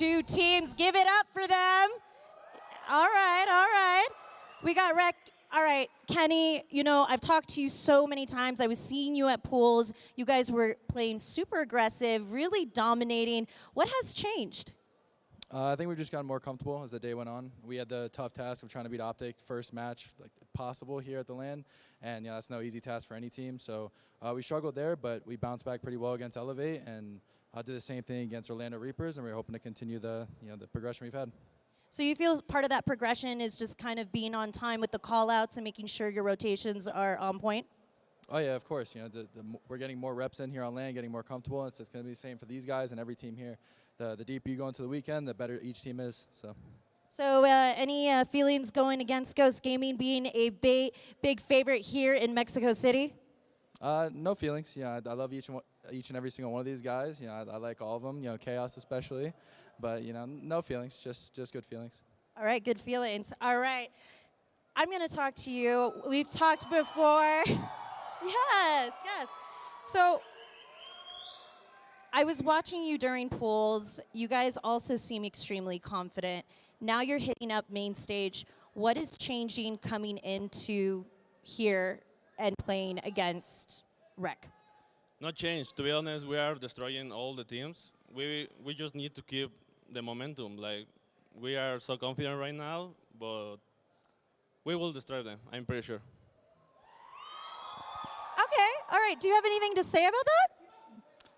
Two teams, give it up for them. All right, all right. We got Rec. All right, Kenny, you know, I've talked to you so many times. I was seeing you at pools. You guys were playing super aggressive, really dominating. What has changed? I think we've just gotten more comfortable as the day went on. We had the tough task of trying to beat Optic first match like possible here at the LAN, and that's no easy task for any team. So we struggled there, but we bounced back pretty well against Elevate, and did the same thing against Orlando Reapers, and we're hoping to continue the the progression we've had. So you feel part of that progression is just kind of being on time with the call-outs and making sure your rotations are on point? Oh yeah, of course. You know, we're getting more reps in here on LAN, getting more comfortable. It's going to be the same for these guys and every team here. The deeper you go into the weekend, the better each team is. So any feelings going against Ghost Gaming being a big favorite here in Mexico City? No feelings. Yeah, I love each and every single one of these guys. You know, I like all of them. You know, Chaos especially, but no feelings. Just good feelings. All right, good feelings. All right, I'm going to talk to you. We've talked before. Yes, yes. So I was watching you during pools. You guys also seem extremely confident. Now you're hitting up main stage. What is changing coming into here and playing against Rec? Not changed. To be honest, we are destroying all the teams. We just need to keep the momentum. Like, we are so confident right now, but we will destroy them, I'm pretty sure. Okay, all right. Do you have anything to say about that?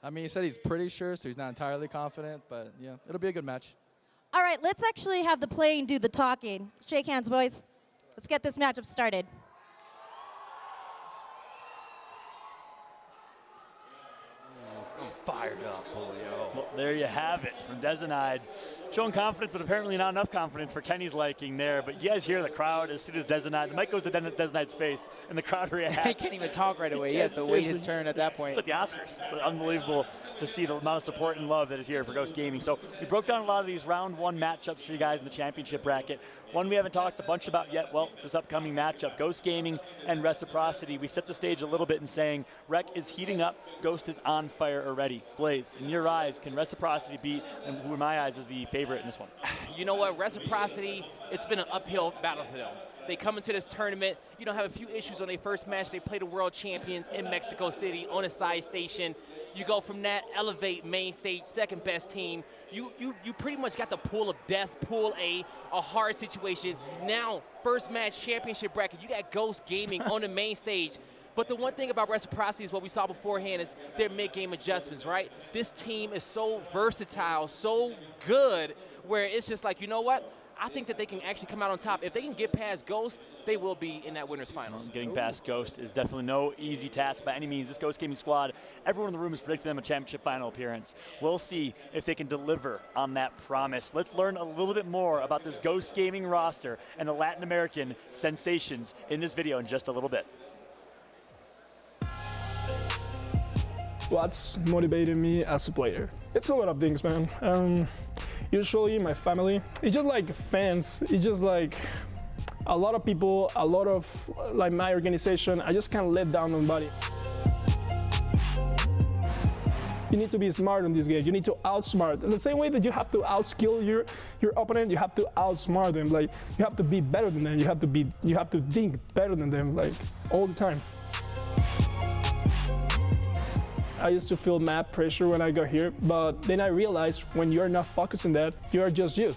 I mean, he said he's pretty sure, so he's not entirely confident, but yeah, it'll be a good match. All right, let's actually have the playing do the talking. Shake hands, boys. Let's get this matchup started. I'm fired up, Julio. Well, there you have it from Dezenide. Showing confidence, but apparently not enough confidence for Kenny's liking there. But you guys hear the crowd as soon as Dezenide, the mic goes to Dezenide's face, and the crowd reacts. He can't even talk right away. He has to wait his turn at that point. It's like the Oscars. It's unbelievable to see the amount of support and love that is here for Ghost Gaming. So we broke down a lot of these round one matchups for you guys in the championship bracket. One we haven't talked a bunch about yet, well, it's this upcoming matchup, Ghost Gaming and Reciprocity. We set the stage a little bit in saying Rec is heating up, Ghost is on fire already. Blaze, in your eyes, can Reciprocity beat, and who in my eyes is the favorite in this one? You know what, Reciprocity, it's been an uphill battle for them. They come into this tournament, have a few issues on their first match. They play the world champions in Mexico City on a side station. You go from that, elevate main stage, second best team. You pretty much got the pool of death, pool A hard situation. Now, first match, championship bracket, you got Ghost Gaming on the main stage. But the one thing about Reciprocity is what we saw beforehand is their mid-game adjustments, right? This team is so versatile, so good, where it's just like, you know what? I think that they can actually come out on top. If they can get past Ghost, they will be in that winner's finals. Getting past Ghost is definitely no easy task by any means. This Ghost Gaming squad, everyone in the room is predicting them a championship final appearance. We'll see if they can deliver on that promise. Let's learn a little bit more about this Ghost Gaming roster and the Latin American sensations in this video in just a little bit. What's motivated me as a player? It's a lot of things, man. Usually my family, it's just like fans, it's just like a lot of people, a lot of like my organization, I just can't let down nobody. You need to be smart in this game, you need to outsmart. In the same way that you have to outskill your opponent, you have to outsmart them. Like, you have to be better than them, you have to think better than them, like, all the time. I used to feel mad pressure when I got here, but then I realized when you're not focusing that, you're just you.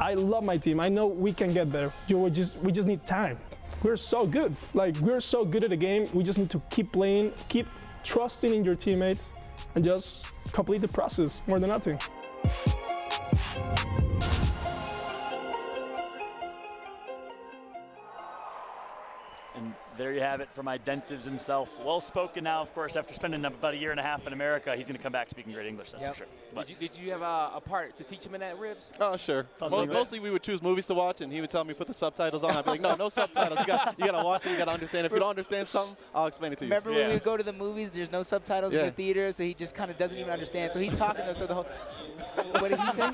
I love my team. I know we can get better. We just need time. We're so good. Like, we're so good at the game. We just need to keep playing, keep trusting in your teammates, and just complete the process more than nothing. There you have it from Identives himself. Well spoken now, of course, after spending about a year and a half in America. He's going to come back speaking great English, that's for sure. But Did you have a part to teach him in that, Ribs? Oh, sure. Mostly we would choose movies to watch, and he would tell me put the subtitles on. I'd be like, no subtitles. You got to watch it. You got to understand. If you don't understand something, I'll explain it to you. Remember when we would go to the movies, there's no subtitles in the theater, so he just kind of doesn't even understand. So he's talking to us so the whole, what did he say?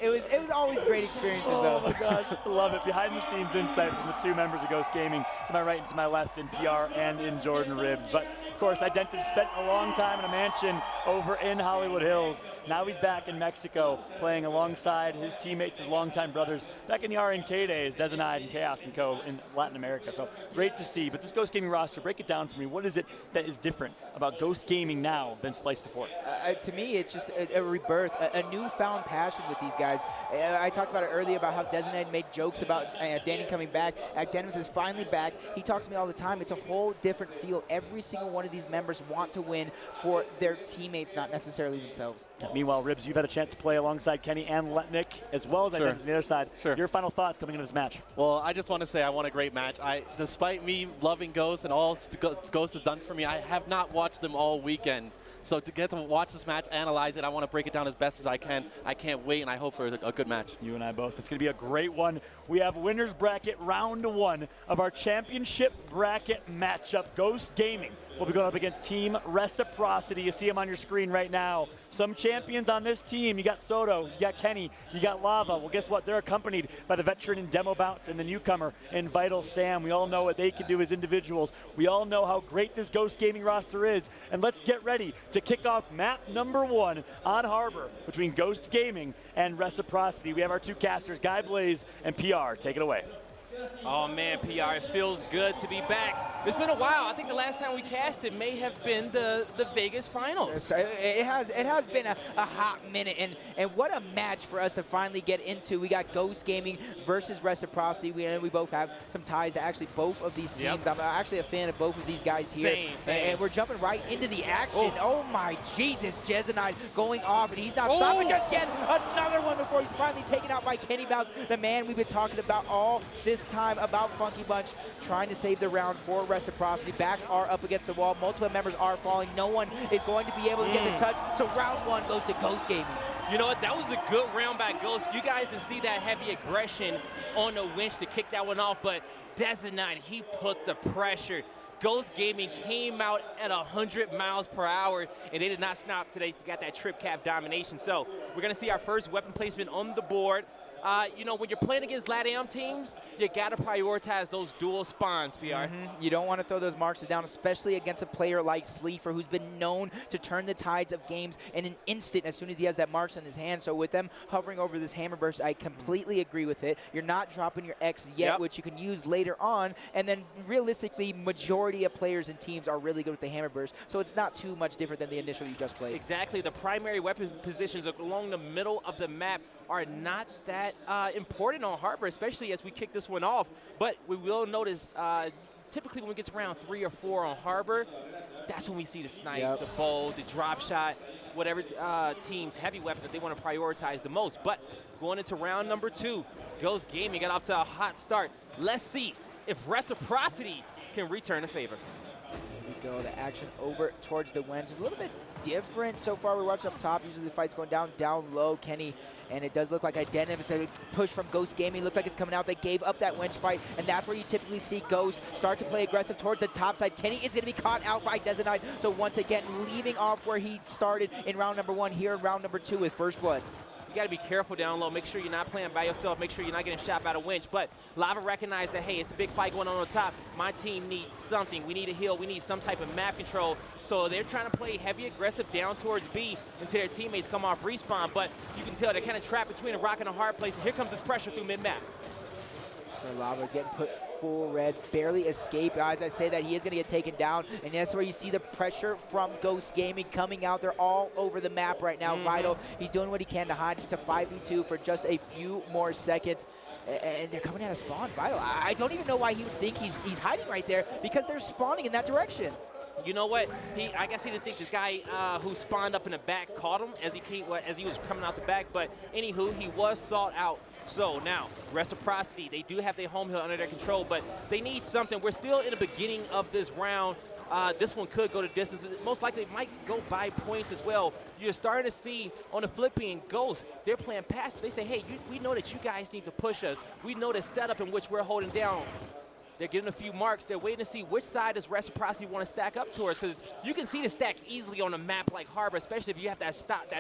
It was always great experiences, though. Oh, my gosh. Love it. Behind the scenes insight from the two members of Ghost Gaming. To my right and to my left in PR and in Jordan Ribs. But of course, Identiv spent a long time in a mansion over in Hollywood Hills. Now he's back in Mexico playing alongside his teammates, his longtime brothers, back in the RNK days, Dezenide and Chaos and Co. in Latin America. So great to see. But this Ghost Gaming roster, break it down for me. What is it that is different about Ghost Gaming now than Slice before? To me, it's just a rebirth, a newfound passion with these guys. I talked about it earlier about how Dezenide made jokes about Danny coming back. Dennis is finally back. He talks to me all the time. It's a whole different feel. Every single one of these members want to win for their teammates, not necessarily themselves. Meanwhile, Ribs, you've had a chance to play alongside Kenny and Letnick, as well as Identiv on the other side. Your final thoughts coming into this match? Well, I just want to say I won a great match. Despite me loving Ghost and all Ghost has done for me, I have not watched them all weekend. So to get to watch this match, analyze it, I want to break it down as best as I can. I can't wait, and I hope for a good match. You and I both. It's going to be a great one. We have winners bracket round 1 of our championship bracket matchup. Ghost Gaming will be going up against Team Reciprocity. You see them on your screen right now. Some champions on this team. You got Soto, you got Kenny, you got Lava. Well, guess what? They're accompanied by the veteran in Demo Bounce and the newcomer in Vital Sam. We all know what they can do as individuals. We all know how great this Ghost Gaming roster is. And let's get ready to kick off map number 1 on Harbor between Ghost Gaming and Reciprocity. We have our two casters, Guy Blaze and PR. Take it away. Oh man, PR, it feels good to be back. It's been a while. I think the last time we casted may have been the Vegas finals. It has been a hot minute, and what a match for us to finally get into. We got Ghost Gaming versus Reciprocity. We both have some ties to actually both of these teams. I'm actually a fan of both of these guys here. Same. And we're jumping right into the action. Oh my Jesus, Dezenide going off, and he's not stopping just yet. Another one before he's finally taken out by Kenny Bounce, the man we've been talking about all this time about Funky Bunch, trying to save the round for Reciprocity. Backs are up against the wall. Multiple members are falling. No one is going to be able to get the touch. So round 1 goes to Ghost Gaming. You know what? That was a good round by Ghost. You guys didn't see that heavy aggression on the winch to kick that one off, but Dezenide, he put the pressure. Ghost Gaming came out at 100 miles per hour, and they did not stop today. They got that trip cap domination. So we're going to see our first weapon placement on the board. You know, when you're playing against LATAM teams, you got to prioritize those dual spawns, PR. You don't want to throw those marks down, especially against a player like Sleeper, who's been known to turn the tides of games in an instant as soon as he has that marks in his hand. So with them hovering over this hammer burst, I completely agree with it. You're not dropping your X yet, which you can use later on. And then realistically, majority of players and teams are really good with the hammer burst. So it's not too much different than the initial you just played. Exactly. The primary weapon positions along the middle of the map are not that important on Harbor, especially as we kick this one off. But we will notice typically when we get to round 3 or 4 on Harbor, that's when we see the snipe, the bow, the drop shot, whatever team's heavy weapon that they want to prioritize the most. But going into round number 2, Ghost Gaming got off to a hot start. Let's see if Reciprocity can return the favor. Here we go, the action over towards the Wens. It's a little bit different so far. We're watching up top. Usually the fight's going down low. Kenny, and it does look like Identiv is a push from Ghost Gaming. Looked like it's coming out. They gave up that wench fight, and that's where you typically see Ghost start to play aggressive towards the top side. Kenny is going to be caught out by Dezenide, so once again, leaving off where he started in round number 1 here in round number 2 with First Blood. You got to be careful down low. Make sure you're not playing by yourself. Make sure you're not getting shot by the winch. But Lava recognized that, hey, it's a big fight going on top. My team needs something. We need a heal. We need some type of map control. So they're trying to play heavy aggressive down towards B until their teammates come off respawn. But you can tell they're kind of trapped between a rock and a hard place. And here comes this pressure through mid-map. Lava is getting put full red, barely escaped. Guys, I say that he is going to get taken down, and that's where you see the pressure from Ghost Gaming coming out. They're all over the map right now. Vital, he's doing what he can to hide. It's a 5v2 for just a few more seconds, and they're coming out of spawn. Vital, I don't even know why he would think he's hiding right there, because they're spawning in that direction. You know what? I guess he didn't think this guy who spawned up in the back caught him as he was coming out the back. But anywho, he was sought out. So now, Reciprocity, they do have their home hill under their control, but they need something. We're still in the beginning of this round. This one could go to distance. Most likely it might go by points as well. You're starting to see on the flipping Ghost, they're playing passive. They say, hey, we know that you guys need to push us. We know the setup in which we're holding down. They're getting a few marks. They're waiting to see which side does Reciprocity want to stack up towards, because you can see the stack easily on a map like Harbor, especially if you have that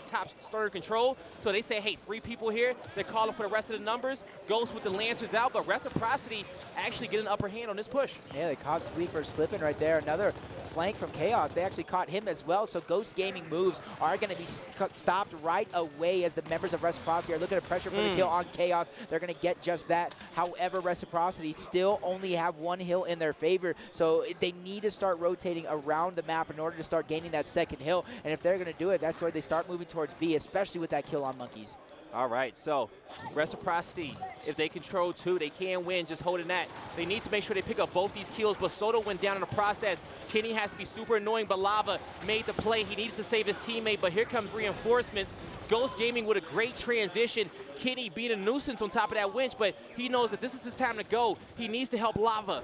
top stern control. So they say, hey, 3 people here. They're calling for the rest of the numbers. Ghost with the Lancers out, but Reciprocity actually get an upper hand on this push. Yeah, they caught Sleeper slipping right there. Another flank from Chaos. They actually caught him as well, so Ghost Gaming moves are going to be stopped right away as the members of Reciprocity are looking to pressure for the kill on Chaos. They're going to get just that. However, Reciprocity still only have 1 hill in their favor, so they need to start rotating around the map in order to start gaining that second hill, and if they're going to do it, that's where they start moving towards B, especially with that kill on Monkeys. All right, so Reciprocity, if they control 2, they can win just holding that. They need to make sure they pick up both these kills, but Soto went down in the process. Kenny has to be super annoying, but Lava made the play. He needed to save his teammate, but here comes reinforcements. Ghost Gaming with a great transition. Kenny being a nuisance on top of that winch, but he knows that this is his time to go. He needs to help Lava.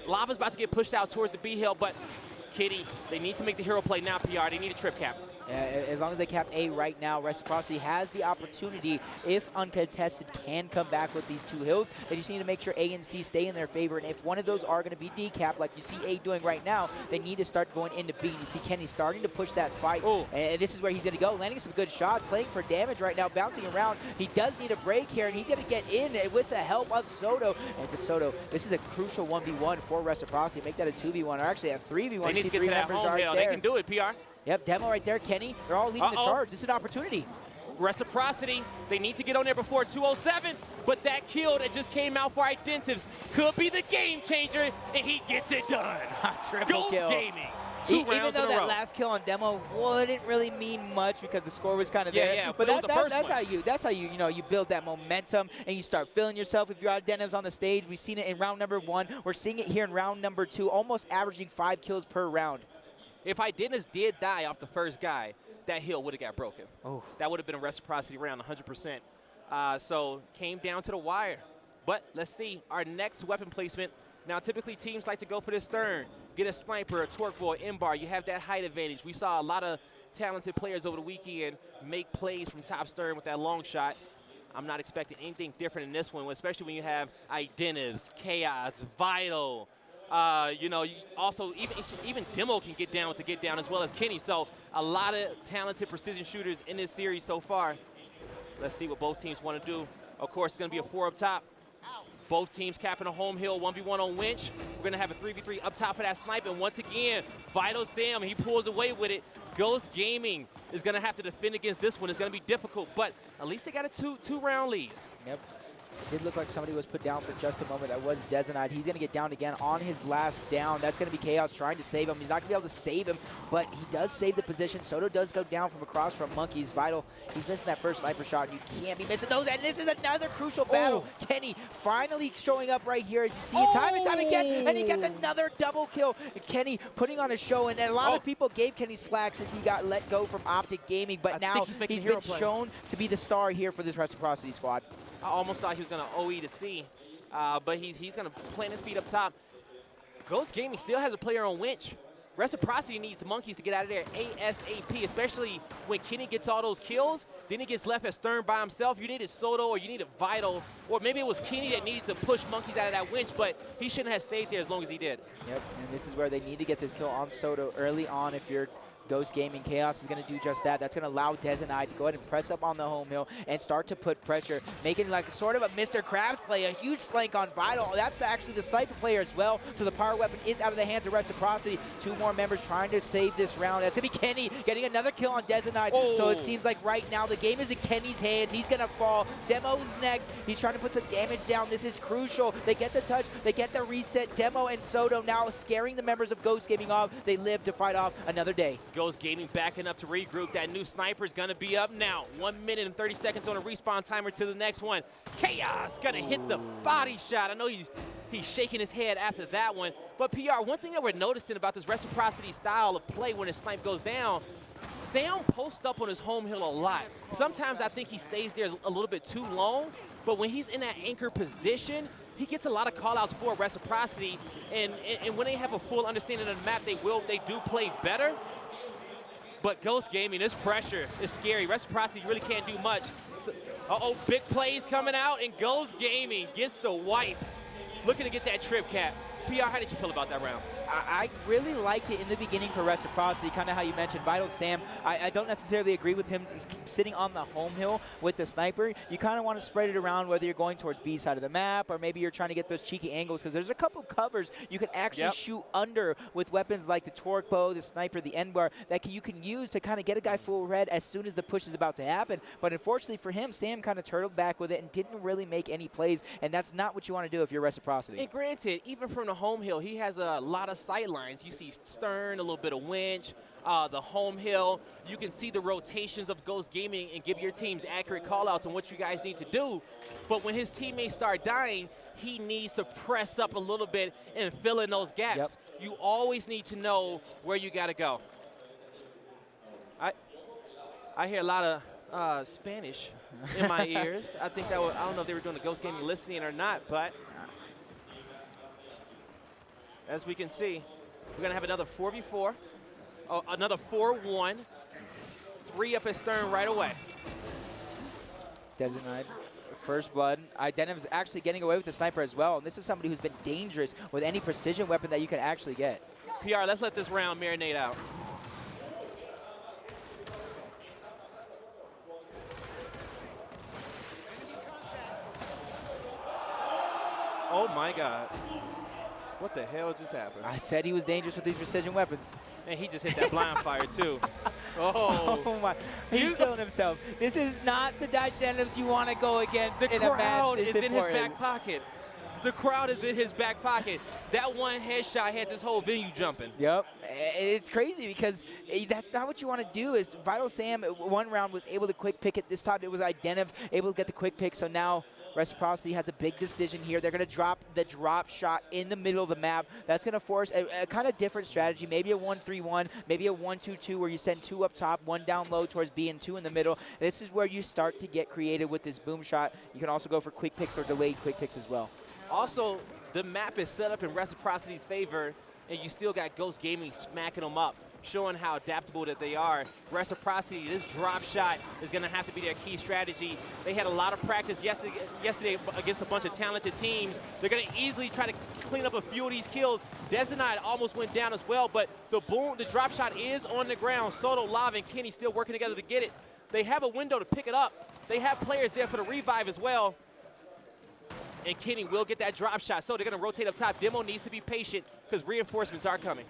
Lava's about to get pushed out towards the B hill, but Kenny, they need to make the hero play now, PR. They need a trip cap. As long as they cap A right now, Reciprocity has the opportunity, if uncontested, can come back with these 2 hills. They just need to make sure A and C stay in their favor, and if one of those are going to be decapped, like you see A doing right now, they need to start going into B. You see Kenny starting to push that fight, and this is where he's going to go, landing some good shots, playing for damage right now, bouncing around. He does need a break here, and he's going to get in with the help of Soto. And with Soto, this is a crucial 1v1 for Reciprocity. Make that a 2v1, or actually a 3v1. They need to get to that home hill. They can do it, PR. Yep, Demo right there, Kenny. They're all leading the charge. This is an opportunity. Reciprocity, they need to get on there before 207, but that kill that just came out for Identives could be the game changer, and he gets it done. Triple kill. Gaming. Even though that last kill on Demo wouldn't really mean much because the score was kind of there. Yeah, but that's how you build that momentum and you start feeling yourself. If you're Identives on the stage, we've seen it in round number 1. We're seeing it here in round number 2, almost averaging 5 kills per round. If Identives did die off the first guy, that hill would have got broken. Oh. That would have been a Reciprocity round, 100%. So came down to the wire. But let's see our next weapon placement. Now, typically teams like to go for this stern, get a sniper, a torque boy, M-bar. You have that height advantage. We saw a lot of talented players over the weekend make plays from top stern with that long shot. I'm not expecting anything different in this one, especially when you have Identives, Chaos, Vital. Also, even Demo can get down with the get down as well as Kenny. So a lot of talented precision shooters in this series so far. Let's see what both teams want to do. Of course, it's going to be a 4 up top. Both teams capping a home hill, 1v1 on winch. We're going to have a 3v3 up top of that snipe. And once again, Vital Sam, he pulls away with it. Ghost Gaming is going to have to defend against this one. It's going to be difficult, but at least they got a two-round lead. Yep. It did look like somebody was put down for just a moment. That was Dezenite. He's going to get down again on his last down. That's going to be Chaos trying to save him. He's not going to be able to save him, but he does save the position. Soto does go down from across from Monkeys. Vital, he's missing that first sniper shot. You can't be missing those, and this is another crucial battle. Kenny finally showing up right here as you see it time and time again, and he gets another double kill. Kenny putting on a show, and a lot of people gave Kenny slack since he got let go from Optic Gaming, but now he's been shown to be the star here for this Reciprocity squad. I almost thought he was going to OE to C, but he's going to plant his feet up top. Ghost Gaming still has a player on winch. Reciprocity needs Monkeys to get out of there ASAP, especially when Kenny gets all those kills. Then he gets left at stern by himself. You needed Soto or you needed Vital, or maybe it was Kenny that needed to push Monkeys out of that winch, but he shouldn't have stayed there as long as he did. Yep, and this is where they need to get this kill on Soto early on if you're Ghost Gaming. Chaos is going to do just that. That's going to allow Dezenite to go ahead and press up on the home hill and start to put pressure, making like sort of a Mr. Krabs play, a huge flank on Vital. That's actually the sniper player as well. So the power weapon is out of the hands of Reciprocity. 2 more members trying to save this round. That's going to be Kenny getting another kill on Dezenite. So it seems like right now the game is in Kenny's hands. He's going to fall. Demo's next. He's trying to put some damage down. This is crucial. They get the touch. They get the reset. Demo and Soto now scaring the members of Ghost Gaming off. They live to fight off another day. Ghost Gaming backing up to regroup. That new sniper is going to be up now. 1 minute and 30 seconds on a respawn timer to the next one. Chaos going to hit the body shot. I know he's shaking his head after that one. But PR, one thing that we're noticing about this Reciprocity style of play when his snipe goes down, Sam posts up on his home hill a lot. Sometimes I think he stays there a little bit too long, but when he's in that anchor position, he gets a lot of call-outs for Reciprocity, and when they have a full understanding of the map, they do play better. But Ghost Gaming, this pressure is scary. Reciprocity really can't do much. So, big plays coming out, and Ghost Gaming gets the wipe. Looking to get that trip cap. PR, how did you feel about that round? I really liked it in the beginning for Reciprocity, kind of how you mentioned. Vital Sam, I don't necessarily agree with him sitting on the home hill with the sniper. You kind of want to spread it around, whether you're going towards B side of the map or maybe you're trying to get those cheeky angles, because there's a couple covers you can actually shoot under with weapons like the torque bow, the sniper, the end bar that you can use to kind of get a guy full red as soon as the push is about to happen. But unfortunately for him, Sam kind of turtled back with it and didn't really make any plays, and that's not what you want to do if you're Reciprocity. And granted, even from the home hill, he has a lot of sight lines. You see Stern, a little bit of winch, the home hill. You can see the rotations of Ghost Gaming and give your teams accurate call-outs on what you guys need to do. But when his teammates start dying, he needs to press up a little bit and fill in those gaps. You always need to know where you got to go. I hear a lot of Spanish in my ears. I think that was, I don't know if they were doing the Ghost Gaming listening or not, but as we can see, we're going to have another 4v4, another 4-1, 3 up at Stern right away. Designite, first blood. Identiv is actually getting away with the sniper as well, and this is somebody who's been dangerous with any precision weapon that you can actually get. PR, let's let this round marinate out. Oh my God. What the hell just happened? I said he was dangerous with these precision weapons. And he just hit that blind fire too. Oh my. He's feeling himself. This is not the Identivs you want to go against in a match. The crowd is in his back pocket. The crowd is in his back pocket. That one headshot had this whole venue jumping. Yep. It's crazy because that's not what you want to do. Is Vital Sam, one round, was able to quick pick it. This time it was Identiv able to get the quick pick. So now Reciprocity has a big decision here. They're going to drop the drop shot in the middle of the map. That's going to force a kind of different strategy, maybe a 1-3-1, maybe a 1-2-2 where you send 2 up top, 1 down low towards B and 2 in the middle. This is where you start to get creative with this boom shot. You can also go for quick picks or delayed quick picks as well. Also, the map is set up in Reciprocity's favor, and you still got Ghost Gaming smacking them up, showing how adaptable that they are. Reciprocity, this drop shot is going to have to be their key strategy. They had a lot of practice yesterday against a bunch of talented teams. They're going to easily try to clean up a few of these kills. Designite almost went down as well, but the drop shot is on the ground. Soto, Lava, and Kenny still working together to get it. They have a window to pick it up. They have players there for the revive as well. And Kenny will get that drop shot. So they're going to rotate up top. Demo needs to be patient because reinforcements are coming.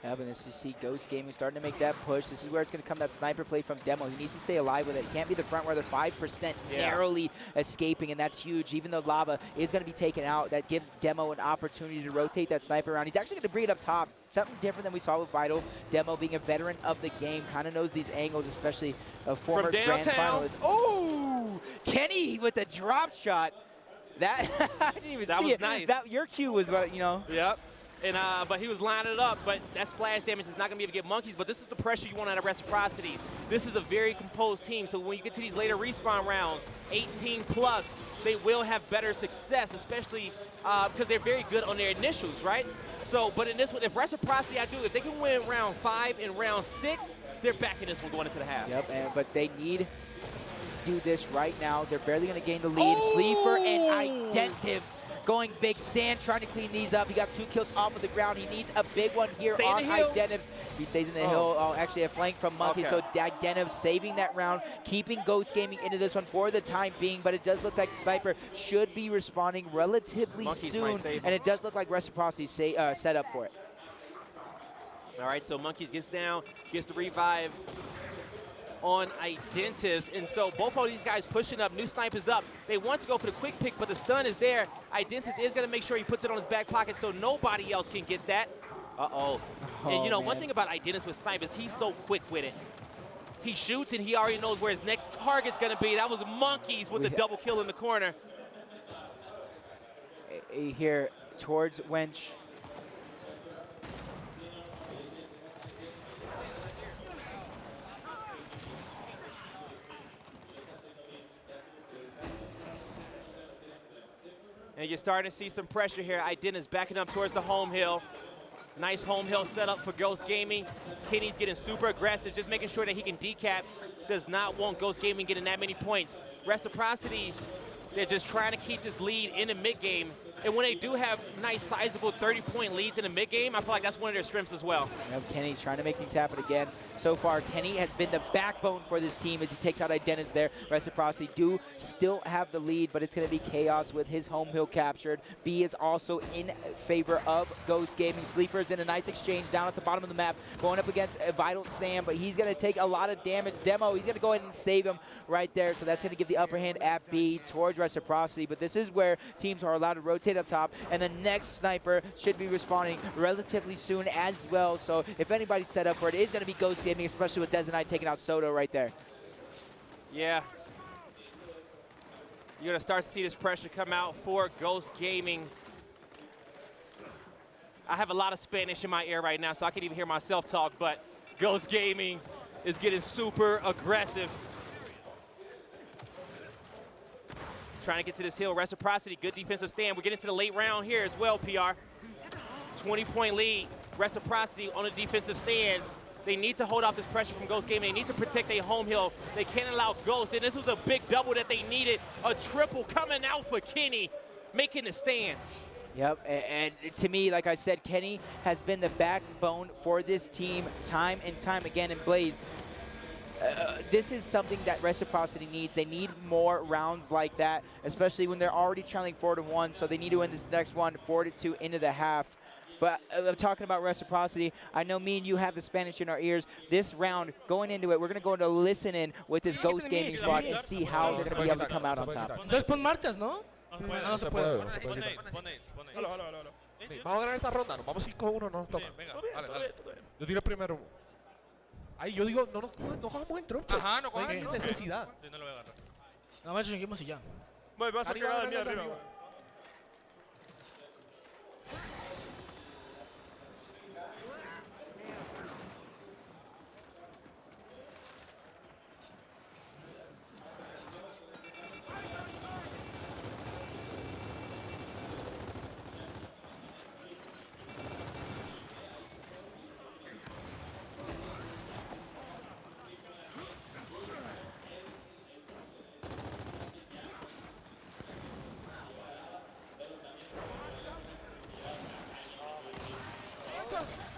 Yeah, but as you see Ghost Gaming starting to make that push. This is where it's going to come, that sniper play from Demo. He needs to stay alive with it. He can't be the front where they're 5% narrowly escaping, and that's huge. Even though Lava is going to be taken out, that gives Demo an opportunity to rotate that sniper around. He's actually going to bring it up top. Something different than we saw with Vital. Demo being a veteran of the game, kind of knows these angles, especially a former grand finalist. Oh, Kenny with the drop shot. That I didn't even see it. Nice. That your cue was, you know. Yep. And but he was lining it up, but that splash damage is not going to be able to get monkeys. But this is the pressure you want out of Reciprocity. This is a very composed team, so when you get to these later respawn rounds, 18 plus, they will have better success, especially because they're very good on their initials, right? So, but in this one, if Reciprocity, if they can win round 5 and round 6, they're back in this one going into the half. Yep, but they need to do this right now. They're barely going to gain the lead. Sleeper and Identivs going big. Sand trying to clean these up. He got 2 kills off of the ground. He needs a big one here on Identivs. He stays in the hill. Oh, actually a flank from Monkey. Okay. So Identivs saving that round, keeping Ghost Gaming into this one for the time being. But it does look like Sniper should be responding relatively soon. And it does look like Reciprocity set up for it. All right, so Monkeys gets down, gets the revive on Identivs, and so both of these guys pushing up, new snipers up. They want to go for the quick pick, but the stun is there. Identivs is going to make sure he puts it on his back pocket so nobody else can get that. And you know, one thing about Identivs with snipers, he's so quick with it. He shoots and he already knows where his next target's going to be. That was Monkeys with the double kill in the corner. Here towards Wench. And you're starting to see some pressure here. Identivs backing up towards the home hill. Nice home hill setup for Ghost Gaming. Kenny's getting super aggressive, just making sure that he can decap. Does not want Ghost Gaming getting that many points. Reciprocity, they're just trying to keep this lead in the mid game And when they do have nice, sizable 30-point leads in the mid-game, I feel like that's one of their strengths as well. Yep, Kenny trying to make things happen again. So far, Kenny has been the backbone for this team as he takes out Identities there. Reciprocity do still have the lead, but it's going to be chaos with his home hill captured. B is also in favor of Ghost Gaming. Sleepers in a nice exchange down at the bottom of the map, going up against Vital Sam, but he's going to take a lot of damage. Demo, he's going to go ahead and save him right there, so that's going to give the upper hand at B towards Reciprocity, but this is where teams are allowed to rotate up top, and the next sniper should be responding relatively soon as well, so if anybody's set up for it, it is going to be Ghost Gaming, especially with Des and I taking out Soto right there. Yeah. You're going to start to see this pressure come out for Ghost Gaming. I have a lot of Spanish in my ear right now, so I can't even hear myself talk, but Ghost Gaming is getting super aggressive. Trying to get to this hill. Reciprocity, good defensive stand. We're getting to the late round here as well, PR. 20-point lead. Reciprocity on a defensive stand. They need to hold off this pressure from Ghost Gaming. They need to protect their home hill. They can't allow Ghost, and this was a big double that they needed. A triple coming out for Kenny, making the stands. Yep, and to me, like I said, Kenny has been the backbone for this team time and time again. And Blaze, this is something that Reciprocity needs. They need more rounds like that, especially when they're already trailing 4-1, so they need to win this next one 4-2 into the half. But talking about Reciprocity, I know me and you have the Spanish in our ears. This round, going into it, we're going to go into listen-in with this Ghost Gaming squad and see how they're going to be able to come out on top. Entonces pon marchas, ¿no? No se puede. Vamos a ganar esta ronda, nos vamos 5-1, no nos toca. Vale, dale. Yo tiro primero. Ay, yo digo, no jugamos en drop. Ajá, no cojan necesidad. No lo voy a agarrar. Nada más seguimos y ya. Voy, vas a quedar de mí arriba.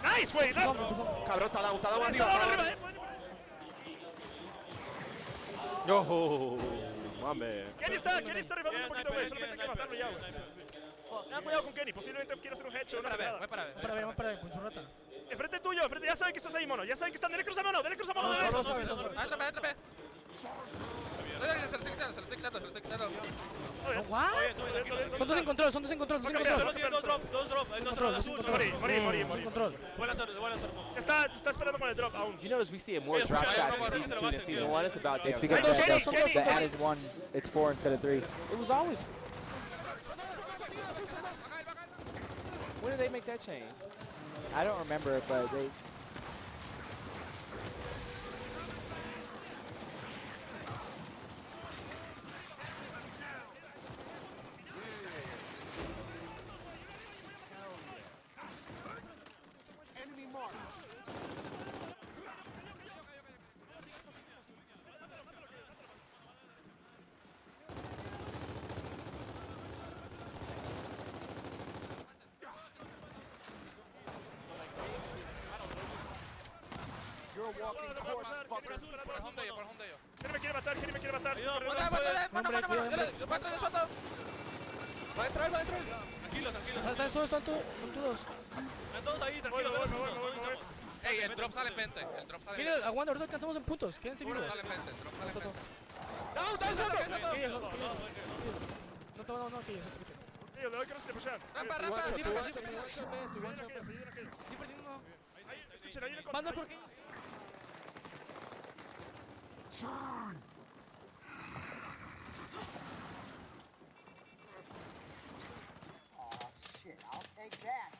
Nice, güey. Cabrón, está dado arriba. Yo, mame. Kenny está arribando un poquito, güey. Solamente hay que matarlo ya, güey. Ten cuidado con Kenny, posiblemente quiera hacer un headshot. Voy para ver, con su rata. Enfrente tuyo, ya saben que estás ahí, mono. Ya saben que están. Dele cruz a mano, Átrame. Se lo estoy quitando. Son dos en control. Morí. Está esperando con el drop aún. You notice we see more drop shots in Season 2 than Season 1. It's about It's damn because time. the added one, it's 4 instead of 3. It was always. When did they make that change? I don't remember it, but they... Kenny me quiere matar. Va a entrar. Tranquilo. Están todos. ahí, tranquilo. Voy. Ey, el drop sale frente. Mira, aguanta, ahorita alcanzamos en puntos. Quédense vivos. Sale frente. No, que Le doy que no se le pushan. Rampa. Escuchen, ahí viene Manda por aquí. Oh shit, I'll take that.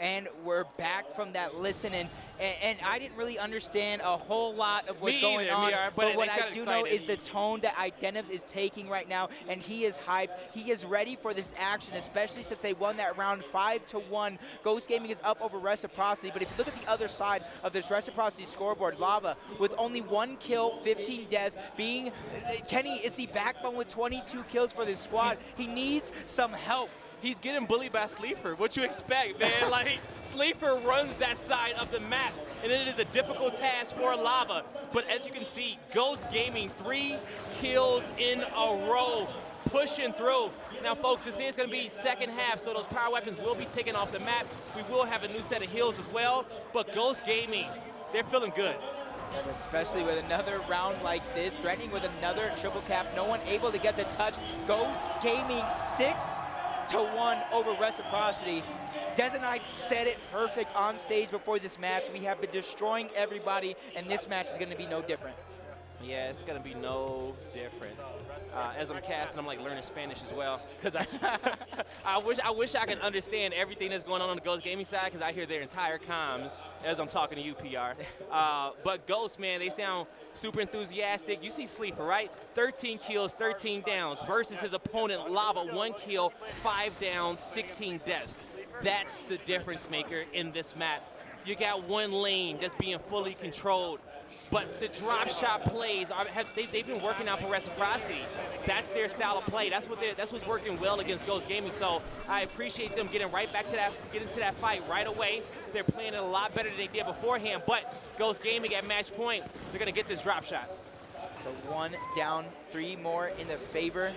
And we're back from that listening, and I didn't really understand a whole lot of what's going on, but what I do know is the tone that Identivs is taking right now, and he is hyped. He is ready for this action, especially since they won that round 5-1. Ghost Gaming is up over Reciprocity, but if you look at the other side of this Reciprocity scoreboard, Lava, with only 1 kill, 15 deaths, Kenny is the backbone with 22 kills for this squad. He needs some help. He's getting bullied by Sleeper. What you expect, man? Like, Sleeper runs that side of the map, and it is a difficult task for Lava. But as you can see, Ghost Gaming 3 kills in a row, pushing through. Now, folks, this is going to be second half, so those power weapons will be taken off the map. We will have a new set of heals as well, but Ghost Gaming, they're feeling good. And especially with another round like this, threatening with another triple cap, no one able to get the touch. Ghost Gaming 6-1 over Reciprocity. Dezenite said it perfect on stage before this match. We have been destroying everybody, and this match is going to be no different. Yeah, it's going to be no different. As I'm casting, I'm like learning Spanish as well, because I wish I could understand everything that's going on the Ghost Gaming side, because I hear their entire comms as I'm talking to you, PR. But Ghost, man, they sound super enthusiastic. You see Sleeper, right? 13 kills, 13 downs, versus his opponent, Lava, 1 kill, 5 downs, 16 deaths. That's the difference maker in this map. You got one lane that's being fully controlled, but the drop shot plays they've been working out for Reciprocity. That's their style of play. That's what's working well against Ghost Gaming. So I appreciate them getting right back to that fight right away. They're playing it a lot better than they did beforehand. But Ghost Gaming at match point, they're gonna get this drop shot. So 1 down, 3 more in the favor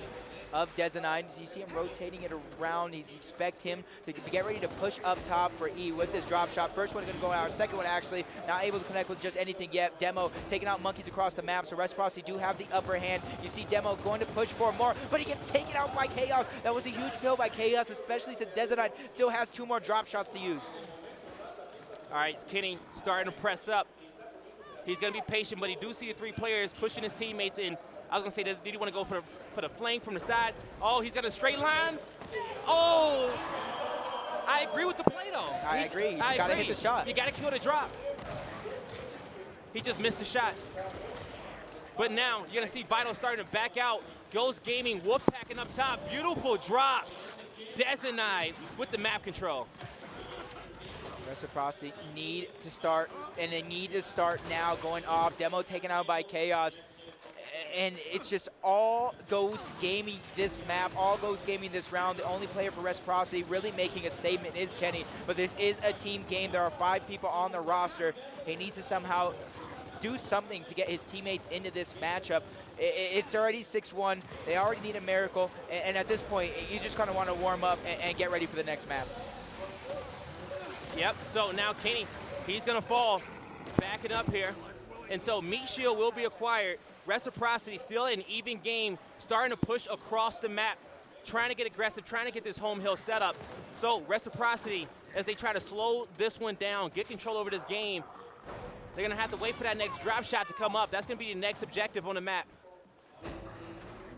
of Dezenite. You see him rotating it around. You expect him to get ready to push up top for E with this drop shot. First one going to go out. Second one actually not able to connect with just anything yet. Demo taking out monkeys across the map, so Reciprocity do have the upper hand. You see Demo going to push for more, but he gets taken out by Chaos. That was a huge kill by Chaos, especially since Dezenite still has 2 more drop shots to use. All right, Kenny starting to press up. He's going to be patient, but he do see the 3 players pushing his teammates in. I was going to say, did he want to go for the flank from the side? Oh, he's got a straight line. Oh, I agree with the play, though. I agree. You just got to hit the shot. You got to kill the drop. He just missed the shot. But now you're going to see Vital starting to back out. Ghost Gaming, Wolf packing up top. Beautiful drop. Dezenite with the map control. Reciprocity need to start, and they need to start now going off. Demo taken out by Chaos. And it's just all Ghost Gaming this map, all Ghost Gaming this round. The only player for Reciprocity really making a statement is Kenny, but this is a team game. There are 5 people on the roster. He needs to somehow do something to get his teammates into this matchup. It's already 6-1. They already need a miracle, and at this point, you just kind of want to warm up and get ready for the next map. Yep, so now Kenny, he's going to fall, backing up here. And so Meat Shield will be acquired. Reciprocity still an even game, starting to push across the map, trying to get aggressive, trying to get this home hill set up. So Reciprocity, as they try to slow this one down, get control over this game, they're gonna have to wait for that next drop shot to come up. That's gonna be the next objective on the map.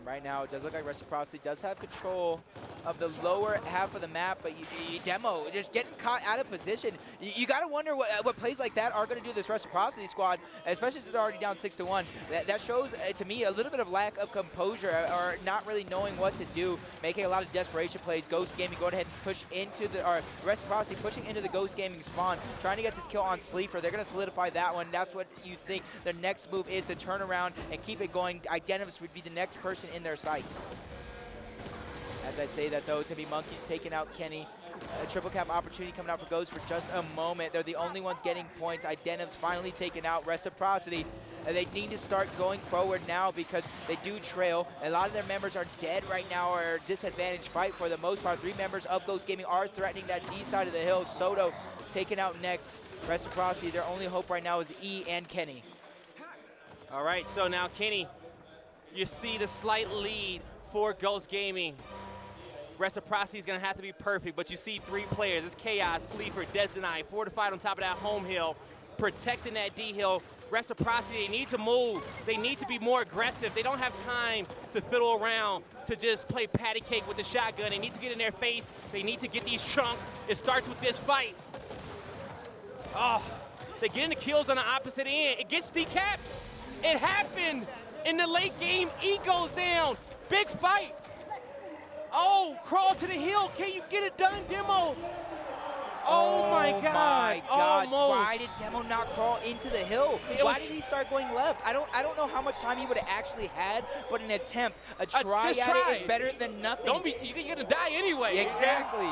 Right now, it does look like Reciprocity does have control of the lower half of the map, but you Demo just getting caught out of position. You got to wonder what plays like that are going to do this Reciprocity squad, especially since they're already down 6-1. That shows, to me, a little bit of lack of composure or not really knowing what to do, making a lot of desperation plays. Ghost Gaming going ahead and push into or Reciprocity pushing into the Ghost Gaming spawn, trying to get this kill on Sleeper. They're going to solidify that one. That's what you think the next move is, to turn around and keep it going. Identivs would be the next person in their sights. As I say that, though, it's going to be monkeys taking out Kenny. A triple cap opportunity coming out for Ghost for just a moment. They're the only ones getting points. Identivs finally taken out. Reciprocity, they need to start going forward now because they do trail. A lot of their members are dead right now, or disadvantaged fight for the most part. 3 members of Ghost Gaming are threatening that D side of the hill. Soto taken out next. Reciprocity, their only hope right now is E and Kenny. All right, so now Kenny, you see the slight lead for Ghost Gaming. Reciprocity is going to have to be perfect, but you see 3 players. It's Chaos, Sleeper, Dezenite, fortified on top of that home hill, protecting that D hill. Reciprocity, they need to move. They need to be more aggressive. They don't have time to fiddle around, to just play patty cake with the shotgun. They need to get in their face. They need to get these chunks. It starts with this fight. Oh, they get into kills on the opposite end. It gets decapped. It happened in the late game. E goes down. Big fight. Oh, crawl to the hill. Can you get it done, Demo? Oh my God. My God. Almost. Why did Demo not crawl into the hill? Why did he start going left? I don't know how much time he would have actually had, but an attempt, a try just at try. it is better than nothing. Don't be, you're gonna die anyway. Exactly.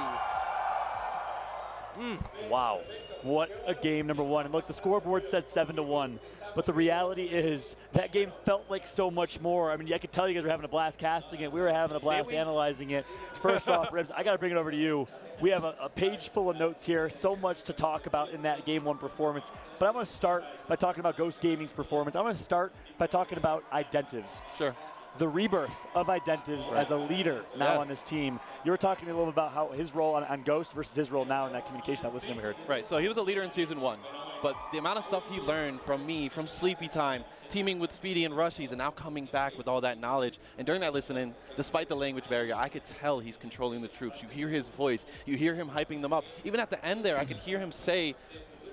Wow, what a game, number one. And look, the scoreboard said 7-1, but the reality is that game felt like so much more. I mean, I could tell you guys were having a blast casting it. We were having a blast analyzing it. First off, Ribs, I got to bring it over to you. We have a page full of notes here, so much to talk about in that Game 1 performance. But I'm going to start by talking about Ghost Gaming's performance. I'm going to start by talking about Identives. Sure. The rebirth of Identives as a leader now on this team. You were talking to me a little bit about how his role on Ghost versus his role now in that communication that listening we heard. Right, so he was a leader in Season 1, but the amount of stuff he learned from me, from Sleepy Time, teaming with Speedy and Rushies, and now coming back with all that knowledge. And during that listening, despite the language barrier, I could tell he's controlling the troops. You hear his voice. You hear him hyping them up. Even at the end there, I could hear him say,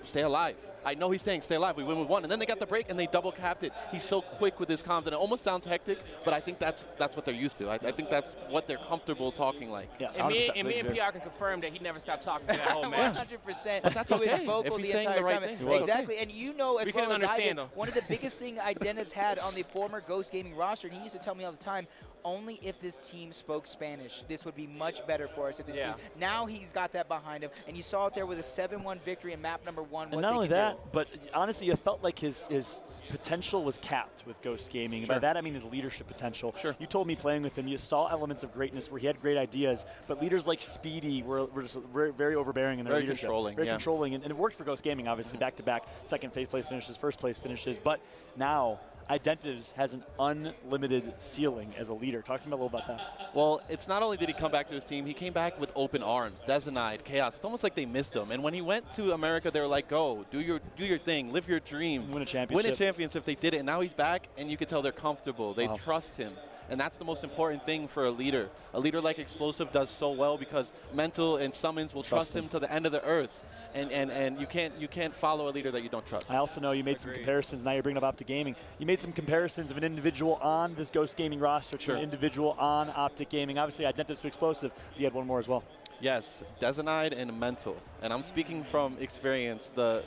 stay alive. I know he's saying stay alive. We win with 1. And then they got the break, and they double-capped it. He's so quick with his comms, and it almost sounds hectic, but I think that's what they're used to. I think that's what they're comfortable talking like. Yeah, and me and PR can confirm that he never stopped talking through that whole match. 100%. But that's okay. He was vocal If he's the saying the entire right time. things, Exactly. And you know as We well couldn't as I understand did, him. one of the biggest thing Identives had on the former Ghost Gaming roster, and he used to tell me all the time, only if this team spoke Spanish, this would be much better for us if this team. Now he's got that behind him, and you saw it there with a 7-1 victory in map number 1. And not only that, but honestly, it felt like his potential was capped with Ghost Gaming. And by that, I mean his leadership potential. Sure. You told me playing with him, you saw elements of greatness where he had great ideas, but leaders like Speedy were just very overbearing in their Very leadership. controlling, Very yeah. controlling, and it worked for Ghost Gaming, obviously, back-to-back second place finishes, first place finishes, but now Identives has an unlimited ceiling as a leader. Talk to me a little about that. Well, it's not only did he come back to his team, he came back with open arms, Desinide, Chaos. It's almost like they missed him. And when he went to America, they were like, go, do your thing, live your dream. Win a championship. Win a championship. They did it, and now he's back, and you can tell they're comfortable. They trust him. And that's the most important thing for a leader. A leader like Explosive does so well because Mental and Summons will trust him to the end of the earth. And you can't follow a leader that you don't trust. I also know you made some comparisons. Now you're bringing up Optic Gaming. You made some comparisons of an individual on this Ghost Gaming roster to an individual on Optic Gaming. Obviously, Identives to Explosive. But you had one more as well. Yes, Desinide and Mental. And I'm speaking from experience. The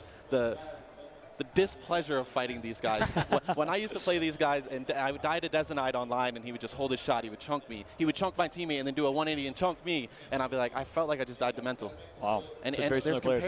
displeasure of fighting these guys. When I used to play these guys, and I would die to Desinide online, and he would just hold his shot. He would chunk me. He would chunk my teammate and then do a 180 and chunk me. And I'd be like, I felt like I just died to Mental. Wow. And very similar players.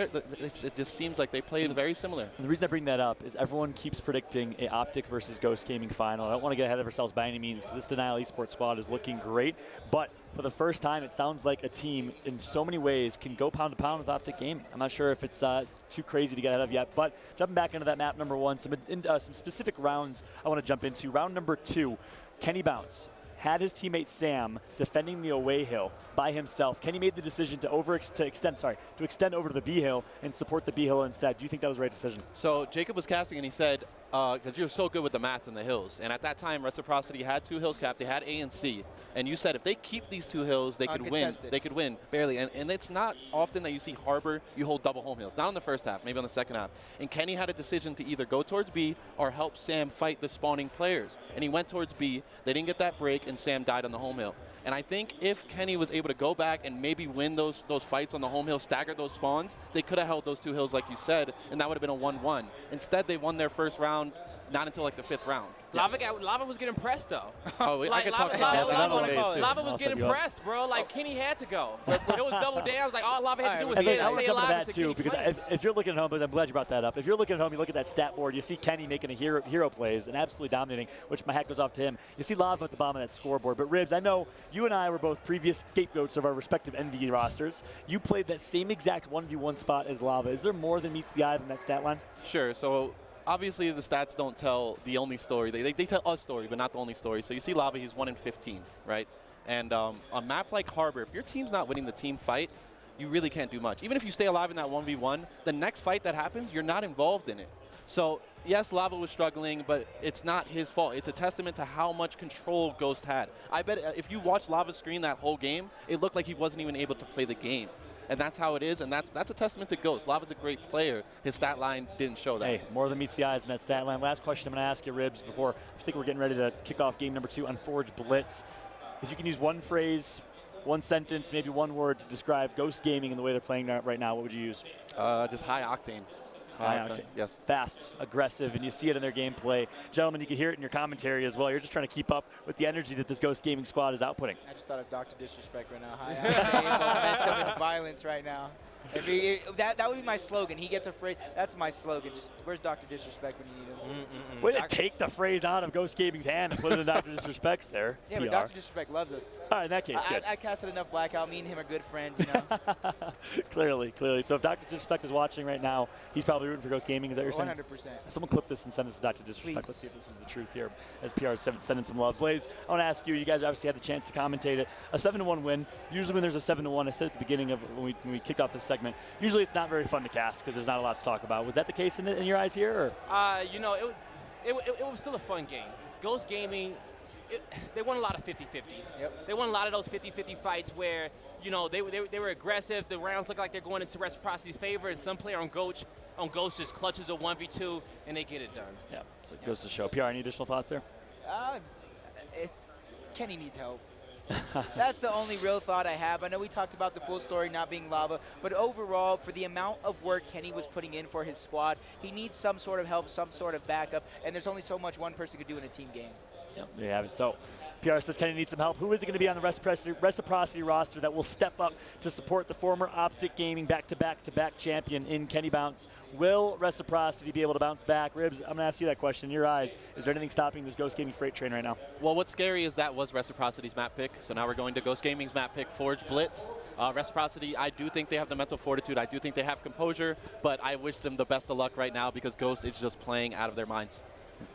It just seems like they play very similar. And the reason I bring that up is everyone keeps predicting a Optic versus Ghost Gaming final. I don't want to get ahead of ourselves by any means because this Denial Esports squad is looking great. But for the first time, it sounds like a team in so many ways can go pound to pound with Optic Gaming. I'm not sure if it's too crazy to get ahead of yet. But jumping back into that map number 1, some specific rounds I want to jump into. Round number 2, Kenny Bounce had his teammate Sam defending the away hill by himself. Kenny made the decision to extend over to the B hill and support the B hill instead. Do you think that was the right decision? So Jacob was casting and he said, because you're so good with the math in the hills, and at that time Reciprocity had 2 hills capped. They had A and C, and you said if they keep these 2 hills, they could win. They could win barely, and it's not often that you see Harbor you hold double home hills. Not in the first half, maybe on the second half. And Kenny had a decision to either go towards B or help Sam fight the spawning players, and he went towards B. They didn't get that break, and Sam died on the home hill. And I think if Kenny was able to go back and maybe win those fights on the home hill, stagger those spawns, they could have held those 2 hills like you said, and that would have been a 1-1. Instead, they won their first round not until like the 5th round. Lava was getting pressed though. Oh, I could talk about that. Lava was getting pressed, bro. Like Kenny had to go. It was double downs. Like all Lava had to do was stay alive. That too, because if you're looking at home, I'm glad you brought that up. If you're looking at home, you look at that stat board, you see Kenny making a hero plays and absolutely dominating, which my hat goes off to him. You see Lava at the bottom of that scoreboard. But Ribs, I know you and I were both previous scapegoats of our respective NVE rosters. You played that same exact 1v1 spot as Lava. Is there more than meets the eye than that stat line? Sure. So obviously the stats don't tell the only story. They tell a story, but not the only story. So you see Lava, he's 1 in 15, right? And a map like Harbor, if your team's not winning the team fight, you really can't do much. Even if you stay alive in that 1v1, the next fight that happens, you're not involved in it. So yes, Lava was struggling, but it's not his fault. It's a testament to how much control Ghost had. I bet if you watch Lava screen that whole game, it looked like he wasn't even able to play the game. and that's how it is, and that's a testament to Ghost. Lava's a great player. His stat line didn't show that. Hey, more than meets the eyes in that stat line. Last question I'm going to ask you, Ribs, before I think we're getting ready to kick off game number 2 on Forge Blitz. If you can use one phrase, one sentence, maybe one word to describe Ghost Gaming and the way they're playing right now, what would you use? Just high octane. High octane. Yes. Fast, aggressive, and you see it in their gameplay. Gentlemen, you can hear it in your commentary as well. You're just trying to keep up with the energy that this Ghost Gaming squad is outputting. I just thought of Dr. Disrespect right now. High octane, momentum, and violence right now. That would be my slogan. He gets afraid. That's my slogan. Just where's Dr. Disrespect when you need him? Way to take the phrase out of Ghost Gaming's hand and put it in Dr. Disrespect's there. Yeah, PR. but Dr. Disrespect loves us. All right, in that case, good. I casted enough blackout. Me and him are good friends, you know. Clearly. So if Dr. Disrespect is watching right now, he's probably rooting for Ghost Gaming. Is that what you're saying? 100%. Someone clip this and send this to Dr. Disrespect. Please. Let's see if this is the truth here as PR is sending some love. Blaze, I want to ask you, you guys obviously had the chance to commentate it. A 7-1 win. Usually when there's a 7-1, I said at the beginning of when we kicked off this segment, usually it's not very fun to cast because there's not a lot to talk about. Was that the case in your eyes here? Or? You know, it was still a fun game. Ghost Gaming, they won a lot of 50-50s. Yep. They won a lot of those 50-50 fights where, you know, they were aggressive. The rounds look like they're going into Reciprocity's favor, and some player on Ghost just clutches a 1v2, and they get it done. Yeah, so it goes to show. PR, any additional thoughts there? Kenny needs help. That's the only real thought I have. I know we talked about the full story not being Lava, but overall, for the amount of work Kenny was putting in for his squad, he needs some sort of help, some sort of backup, and there's only so much one person could do in a team game. Yep, there you have it. So PR says Kenny needs some help. Who is it going to be on the Reciprocity roster that will step up to support the former Optic Gaming back-to-back champion in Kenny Bounce? Will Reciprocity be able to bounce back? Ribs, I'm going to ask you that question. In your eyes, is there anything stopping this Ghost Gaming freight train right now? Well, what's scary is that was Reciprocity's map pick. So now we're going to Ghost Gaming's map pick, Forge Blitz. Reciprocity, I do think they have the mental fortitude. I do think they have composure, but I wish them the best of luck right now because Ghost is just playing out of their minds.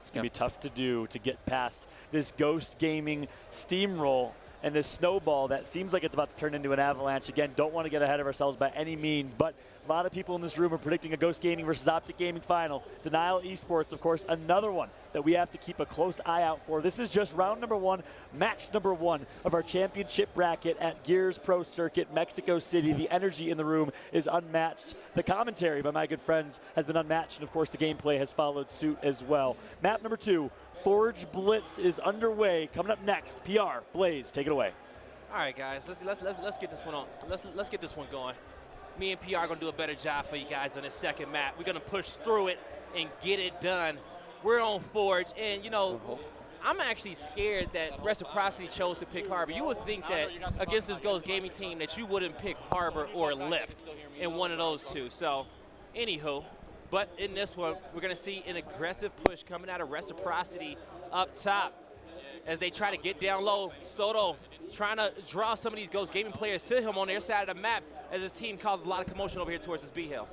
It's going to be tough to do to get past this Ghost Gaming steamroll and this snowball that seems like it's about to turn into an avalanche. Again, don't want to get ahead of ourselves by any means, but a lot of people in this room are predicting a Ghost Gaming versus Optic Gaming final. Denial Esports, of course, another one that we have to keep a close eye out for. This is just round number 1, match number 1 of our championship bracket at Gears Pro Circuit, Mexico City. The energy in the room is unmatched. The commentary by my good friends has been unmatched, and of course the gameplay has followed suit as well. Map number 2, Forge Blitz is underway. Coming up next, PR, Blaze, take it away. All right, guys, let's get this one on. Let's get this one going. Me and PR are gonna do a better job for you guys on this second map. We're gonna push through it and get it done. We're on Forge, and you know, I'm actually scared that Reciprocity chose to pick Harbor. You would think that against this Ghost Gaming team that you wouldn't pick Harbor or Lift in one of those two. So, anywho, but in this one, we're gonna see an aggressive push coming out of Reciprocity up top as they try to get down low. Soto trying to draw some of these Ghost Gaming players to him on their side of the map as his team causes a lot of commotion over here towards this B hill.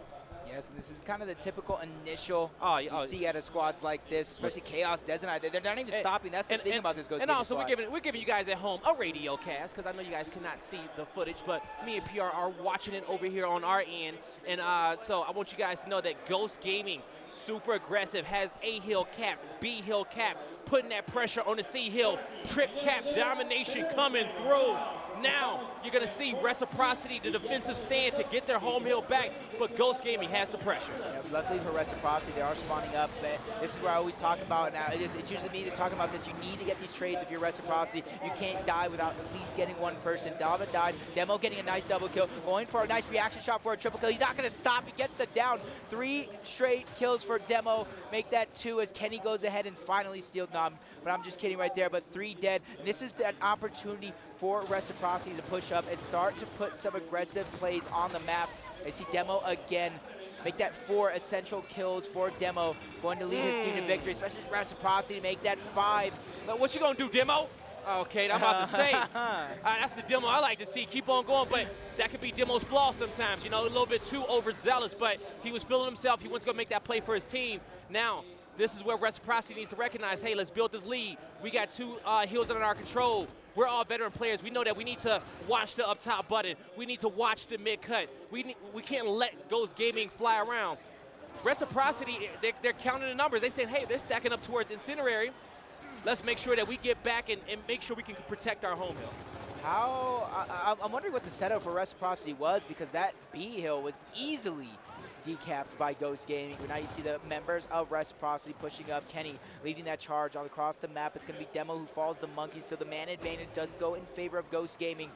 Yes, and this is kind of the typical initial you Oh, see at a squads like this, especially Chaos, Des, and they're not even stopping. That's the thing about this Ghost Gaming And also, squad. we're giving you guys at home a radio cast because I know you guys cannot see the footage, but me and PR are watching it over here on our end. And so I want you guys to know that Ghost Gaming, super aggressive, has A hill cap, B hill cap, putting that pressure on the C hill, trip cap domination coming through. Now you're going to see Reciprocity, the defensive stand to get their home hill back, but Ghost Gaming has the pressure. Yeah, luckily for Reciprocity, they are spawning up. But this is where I always talk about now. It's usually me to talk about this. You need to get these trades if you're Reciprocity. You can't die without at least getting one person. Dava died. Demo getting a nice double kill. Going for a nice reaction shot for a triple kill. He's not going to stop. He gets the down. 3 straight kills for Demo. Make that 2 as Kenny goes ahead and finally steals Nom. But I'm just kidding right there. But 3 dead. And this is an opportunity for Reciprocity to push up and start to put some aggressive plays on the map. I see Demo again. Make that 4 essential kills for Demo. Going to lead his team to victory, especially Reciprocity to make that 5. Now, what you going to do, Demo? Okay, I'm about to say. That's the Demo I like to see. Keep on going, but that could be Demo's flaw sometimes. You know, a little bit too overzealous, but he was feeling himself. He wants to go make that play for his team. Now, this is where Reciprocity needs to recognize, hey, let's build this lead. We got 2 hills under our control. We're all veteran players. We know that we need to watch the up top button. We need to watch the mid cut. We can't let Ghost Gaming fly around. Reciprocity, they're counting the numbers. They said, hey, they're stacking up towards Incinerary. Let's make sure that we get back and make sure we can protect our home hill. I'm wondering what the setup for Reciprocity was, because that B hill was easily decapped by Ghost Gaming. But now you see the members of Reciprocity pushing up. Kenny leading that charge all across the map. It's going to be Demo who follows the monkeys, so the man advantage does go in favor of Ghost Gaming.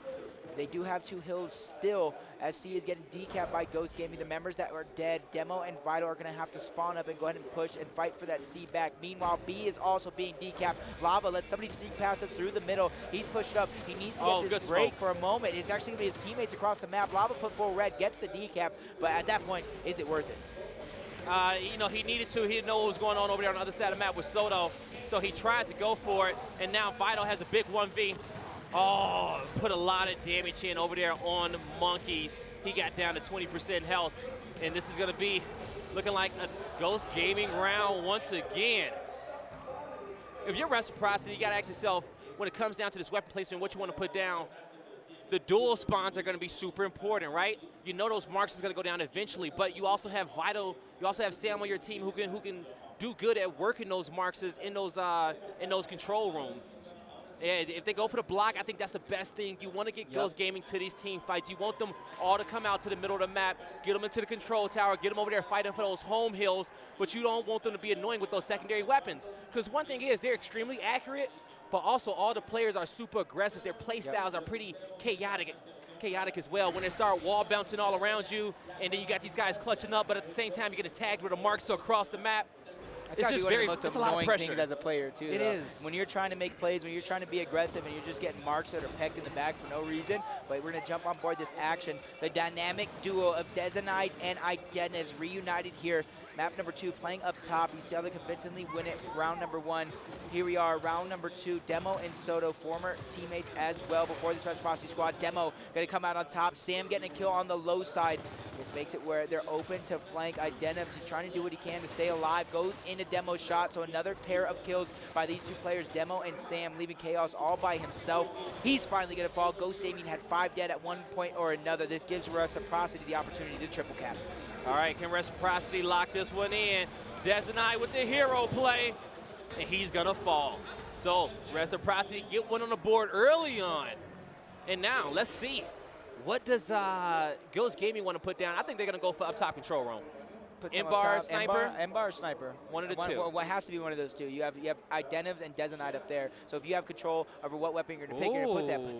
They do have 2 hills still, as C is getting decapped by Ghost Gaming. The members that are dead, Demo and Vital, are going to have to spawn up and go ahead and push and fight for that C back. Meanwhile, B is also being decapped. Lava lets somebody sneak past him through the middle. He's pushed up. He needs to get this break for a moment. It's actually going to be his teammates across the map. Lava put full red, gets the decap, but at that point, is it worth it? You know, he needed to. He didn't know what was going on over there on the other side of the map with Soto, so he tried to go for it, and now Vital has a big 1v. Oh, put a lot of damage in over there on the monkeys. He got down to 20% health, and this is going to be looking like a Ghost Gaming round once again. If you're Reciprocity, you got to ask yourself, when it comes down to this weapon placement, what you want to put down, the dual spawns are going to be super important, right? You know those marks is going to go down eventually, but you also have Vital, you also have Sam on your team who can do good at working those marks in those control rooms. And if they go for the block, I think that's the best thing. You want to get Ghost Gaming to these team fights. You want them all to come out to the middle of the map, get them into the control tower, get them over there fighting for those home hills, but you don't want them to be annoying with those secondary weapons. Because one thing is, they're extremely accurate, but also all the players are super aggressive. Their play styles are pretty chaotic as well. When they start wall bouncing all around you, and then you got these guys clutching up, but at the same time, you're getting tagged with a mark so across the map. It's just one of the most annoying things as a player, too. It is. When you're trying to make plays, when you're trying to be aggressive, and you're just getting marks that are pegged in the back for no reason. But we're going to jump on board this action. The dynamic duo of Desanite and Idenivs reunited here. Map number 2 playing up top. You see how they convincingly win it round number 1. Here we are, round number 2. Demo and Soto, former teammates as well before this Reciprocity squad. Demo going to come out on top. Sam getting a kill on the low side. This makes it where they're open to flank Idenivs. He's trying to do what he can to stay alive. Goes into Demo's shot, so another pair of kills by these 2 players, Demo and Sam, leaving Chaos all by himself. He's finally going to fall. Ghost Gaming had 5 dead at one point or another. This gives Reciprocity the opportunity to triple cap. All right, can Reciprocity lock this one in? Desanite with the hero play, and he's going to fall. So Reciprocity get one on the board early on. And now, let's see. What does Ghost Gaming want to put down? I think they're going to go for up top control room. M-bar, sniper? M-bar, sniper. One of the two. What has to be one of those two. You have Idenivs and Desanite up there. So if you have control over what weapon you're going to pick, you're going to put that. But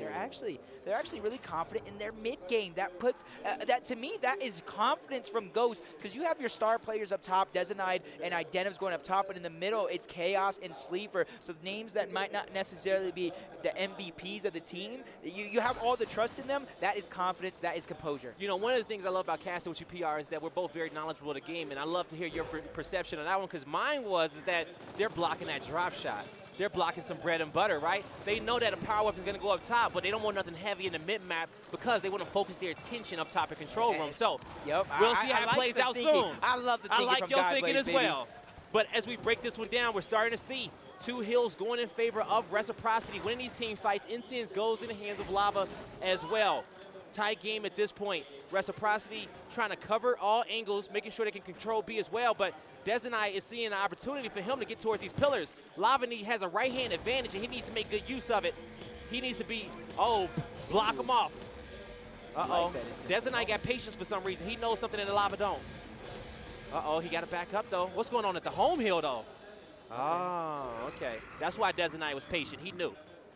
they're actually really confident in their mid game. That puts that to me, that is confidence from Ghost, because you have your star players up top, Desanite and Idenivs going up top, but in the middle it's Chaos and Sleeper. So names that might not necessarily be the MVPs of the team. You have all the trust in them. That is confidence. That is composure. You know, one of the things I love about casting with you, PR, is that we're both very knowledgeable of the game, and I love to hear your perception on that one, because mine is that they're blocking that drop shot. They're blocking some bread and butter, right? They know that a power weapon is going to go up top, but they don't want nothing heavy in the mid-map because they want to focus their attention up top in control room. So we'll see how it plays out soon. I love the thinking. I like your thinking as baby. well. But as we break this one down, we're starting to see 2 hills going in favor of Reciprocity, winning these team fights. Incense goes in the hands of Lava as well. Tight game at this point. Reciprocity trying to cover all angles, making sure they can control B as well, but Desanite is seeing an opportunity for him to get towards these pillars. Lava has a right-hand advantage, and he needs to make good use of it. He needs to be, block him off. Uh-oh. Desanite got patience for some reason. He knows something that the Lava don't. Uh-oh, he got to back up, though. What's going on at the home hill, though? Oh, okay. That's why Desanite was patient. He knew.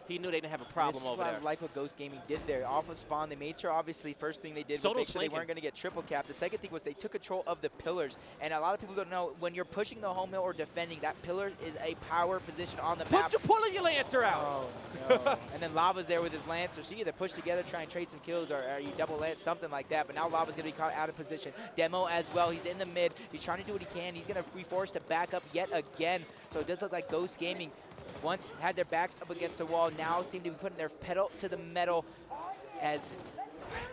He knew they didn't have a problem over there. I like what Ghost Gaming did there. Off of spawn, they made sure, obviously, first thing they did was make sure they weren't going to get triple capped. The second thing was they took control of the pillars. And a lot of people don't know, when you're pushing the home hill or defending, that pillar is a power position on the map. You're pulling your Lancer out. Oh, no. And then Lava's there with his Lancer. So you either push together, try and trade some kills, or you double Lance, something like that. But now Lava's going to be caught out of position. Demo as well. He's in the mid. He's trying to do what he can. He's going to be forced to back up yet again. So it does look like Ghost Gaming once had their backs up against the wall, now seem to be putting their pedal to the metal as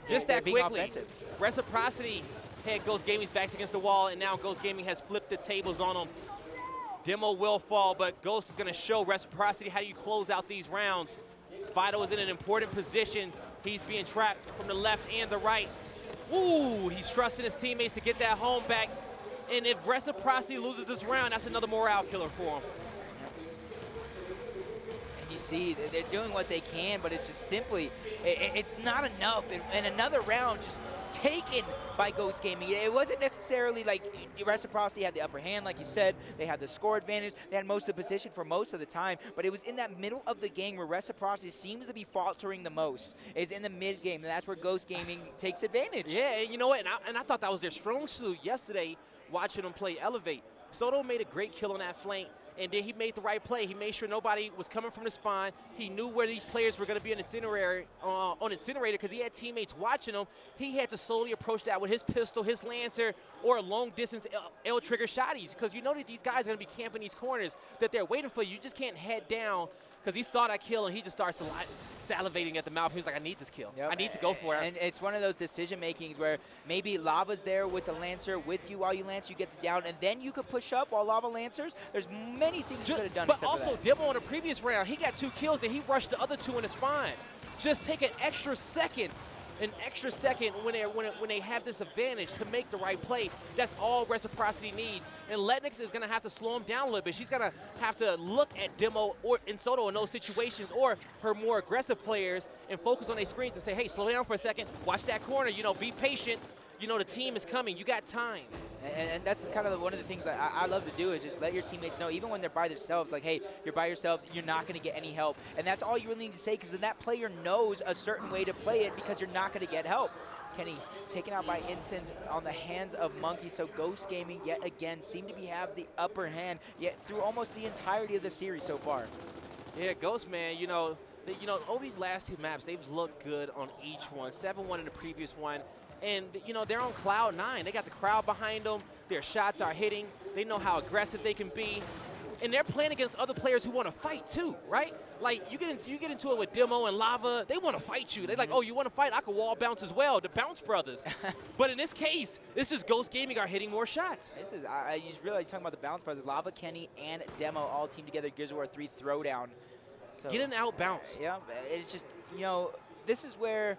just that being quickly. Offensive. Reciprocity had Ghost Gaming's backs against the wall, and now Ghost Gaming has flipped the tables on them. Demo will fall, but Ghost is going to show Reciprocity how you close out these rounds. Vital is in an important position. He's being trapped from the left and the right. Ooh, he's trusting his teammates to get that home back. And if Reciprocity loses this round, that's another morale killer for him. You see. They're doing what they can, but it's just simply, it's not enough. And another round just taken by Ghost Gaming. It wasn't necessarily like Reciprocity had the upper hand, like you said. They had the score advantage. They had most of the position for most of the time, but it was in that middle of the game where Reciprocity seems to be faltering the most, is in the mid game, and that's where Ghost Gaming takes advantage. Yeah, and you know what? And I thought that was their strong suit yesterday, watching them play Elevate. Soto made a great kill on that flank, and then he made the right play. He made sure nobody was coming from the spawn. He knew where these players were going to be on Incinerator because he had teammates watching him. He had to slowly approach that with his pistol, his Lancer, or long-distance L-trigger shotties because you know that these guys are going to be camping these corners, that they're waiting for you. You just can't head down because he saw that kill, and he just starts salivating at the mouth. He was like, I need this kill. Yep. I need to go for it. And it's one of those decision-makings where maybe Lava's there with the Lancer with you while you Lance, you get the down, and then you could push up while Lava Lancers. There's many things you could have done. But also, Demo on the previous round, he got 2 kills, and he rushed the other 2 in the spawn. Just take an extra second when they have this advantage to make the right play. That's all Reciprocity needs. And Letnix is going to have to slow him down a little bit. She's going to have to look at Demo or Soto in those situations or her more aggressive players and focus on their screens and say, hey, slow down for a second. Watch that corner. You know, be patient. You know, the team is coming. You got time. And that's kind of one of the things that I love to do is just let your teammates know, even when they're by themselves, like, hey, you're by yourselves, you're not going to get any help. And that's all you really need to say because then that player knows a certain way to play it because you're not going to get help. Kenny taken out by Incense on the hands of Monkey. So Ghost Gaming yet again seem to have the upper hand yet through almost the entirety of the series so far. Yeah, Ghost, man, you know, over these last 2 maps, they've looked good on each one. 7-1 in the previous one. And, you know, they're on cloud 9. They got the crowd behind them. Their shots are hitting. They know how aggressive they can be. And they're playing against other players who want to fight, too, right? Like, you get into it with Demo and Lava. They want to fight you. They're like, oh, you want to fight? I can wall bounce as well. The Bounce Brothers. But in this case, this is Ghost Gaming are hitting more shots. This is, I just really talking about the Bounce Brothers. Lava, Kenny, and Demo all team together. Gears of War 3 throwdown. So, getting out bounced. Yeah, it's just, you know, this is where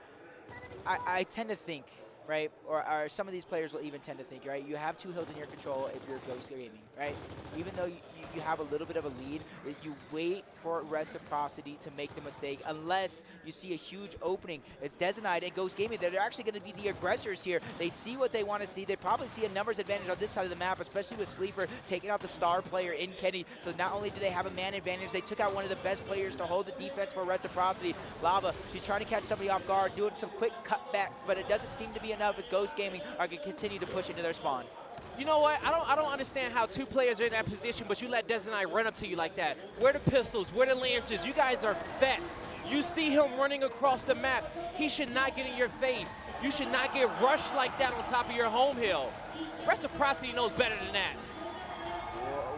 I tend to think, right, or some of these players will even tend to think, right, you have 2 hills in your control if you're Ghost Gaming, right? Even though you have a little bit of a lead, you wait for Reciprocity to make the mistake unless you see a huge opening. It's Desinite and Ghost Gaming that are actually going to be the aggressors here. They see what they want to see. They probably see a numbers advantage on this side of the map, especially with Sleeper taking out the star player in Kenny. So not only do they have a man advantage, they took out one of the best players to hold the defense for Reciprocity. Lava, she's trying to catch somebody off guard, doing some quick cutbacks, but it doesn't seem to be enough as Ghost Gaming are going to continue to push into their spawn. You know what? I don't understand how 2 players are in that position, but you let Des and I run up to you like that. Where the pistols? Where the Lancers? You guys are vets. You see him running across the map. He should not get in your face. You should not get rushed like that on top of your home hill. Reciprocity knows better than that.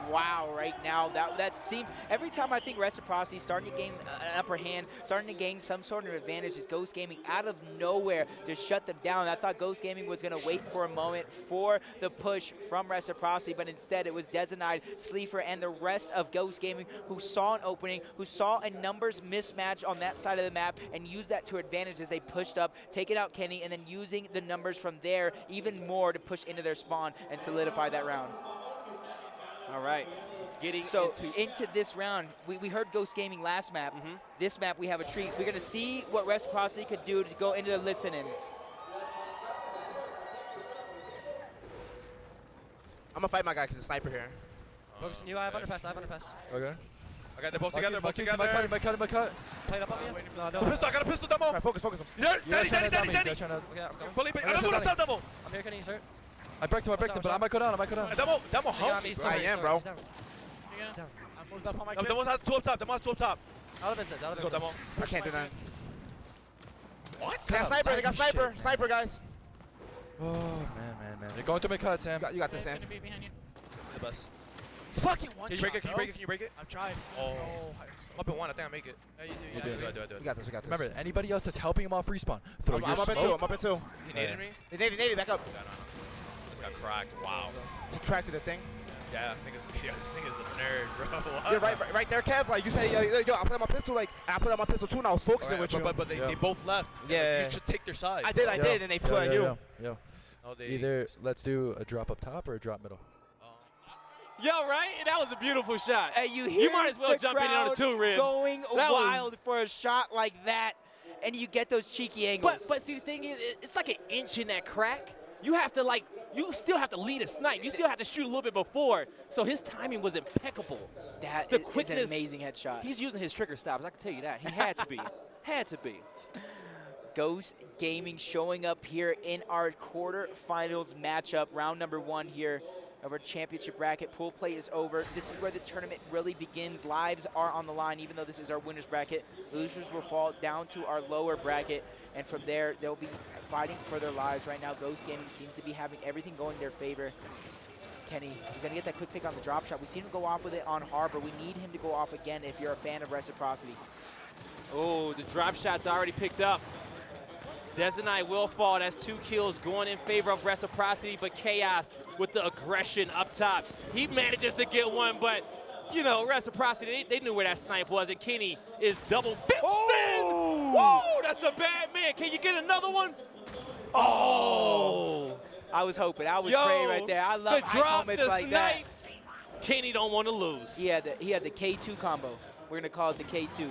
Wow, right now, that seemed, every time I think Reciprocity starting to gain an upper hand, starting to gain some sort of advantage, is Ghost Gaming out of nowhere to shut them down. I thought Ghost Gaming was going to wait for a moment for the push from Reciprocity, but instead it was Desinite, Sleeper, and the rest of Ghost Gaming who saw an opening, who saw a numbers mismatch on that side of the map and used that to advantage as they pushed up, taking out Kenny, and then using the numbers from there even more to push into their spawn and solidify that round. All right, into this round, we heard Ghost Gaming last map. This map, we have a treat. We're going to see what Reciprocity could do to go into the listening. I'm going to fight my guy because it's a sniper here. Focus on you, I have underpass, Okay. Okay, they're both together, both together. My cut. Played up on me. No, pistol, I got a pistol, Demo. Right, focus him. Danny. Okay, I'm going to tell Demo. I'm here, Kenny, sir. I breaked him, but I might go down. Demo, help me. I am, bro. Demo has 2 up top. Let's go, Demo. I can't do that. What? They got sniper, they got sniper. Sniper, guys. Oh, man. They're going through my cut, Sam. You got this, Sam. The best. Fucking one. Can you break it? Can you break it? I'm trying. Oh. Up in 1, I think I make it. Yeah, you do. I do. We got this. Remember, anybody else that's helping him off respawn, throw I'm your up in 2. I'm up in 2. He naded me? Navy, back up. No. Just got cracked. Wow. He cracked to the thing. Yeah, this thing is a nerd, bro. You're right there, Kev. Like you say, yo, I put out my pistol. Like I put out my pistol too, and I was focusing with you. But they both left. Yeah. Like, you should take their side. I did, and they put you. Yo. No, Either let's do a drop up top or a drop middle. Yo, right? That was a beautiful shot. And you hear might as well the jump in on the crowd 2 ribs. going That was- wild for a shot like that, and you get those cheeky angles. But see, the thing is, it's like an inch in that crack. You have to you still have to lead a snipe. You still have to shoot a little bit before. So his timing was impeccable. That the is quickness, an amazing headshot. He's using his trigger stops. I can tell you that. He had to be. Had to be. Ghost Gaming showing up here in our quarterfinals matchup, round number 1 here of our championship bracket. Pool play is over. This is where the tournament really begins. Lives are on the line, even though this is our winner's bracket. Losers will fall down to our lower bracket, and from there, they'll be fighting for their lives. Right now, Ghost Gaming seems to be having everything going in their favor. Kenny, he's going to get that quick pick on the drop shot. We've seen him go off with it on Harbor. We need him to go off again if you're a fan of Reciprocity. Oh, the drop shot's already picked up. Desanite will fall. That's 2 kills going in favor of Reciprocity, but Chaos with the aggression up top. He manages to get one, but, you know, Reciprocity, they knew where that snipe was, and Kenny is double fisted. Oh! Whoa, that's a bad man. Can you get another one? Oh! I was hoping. I was praying right there. I love the drop, moments the like snipe. that. Kenny don't want to lose. He had the K2 combo. We're going to call it the K2.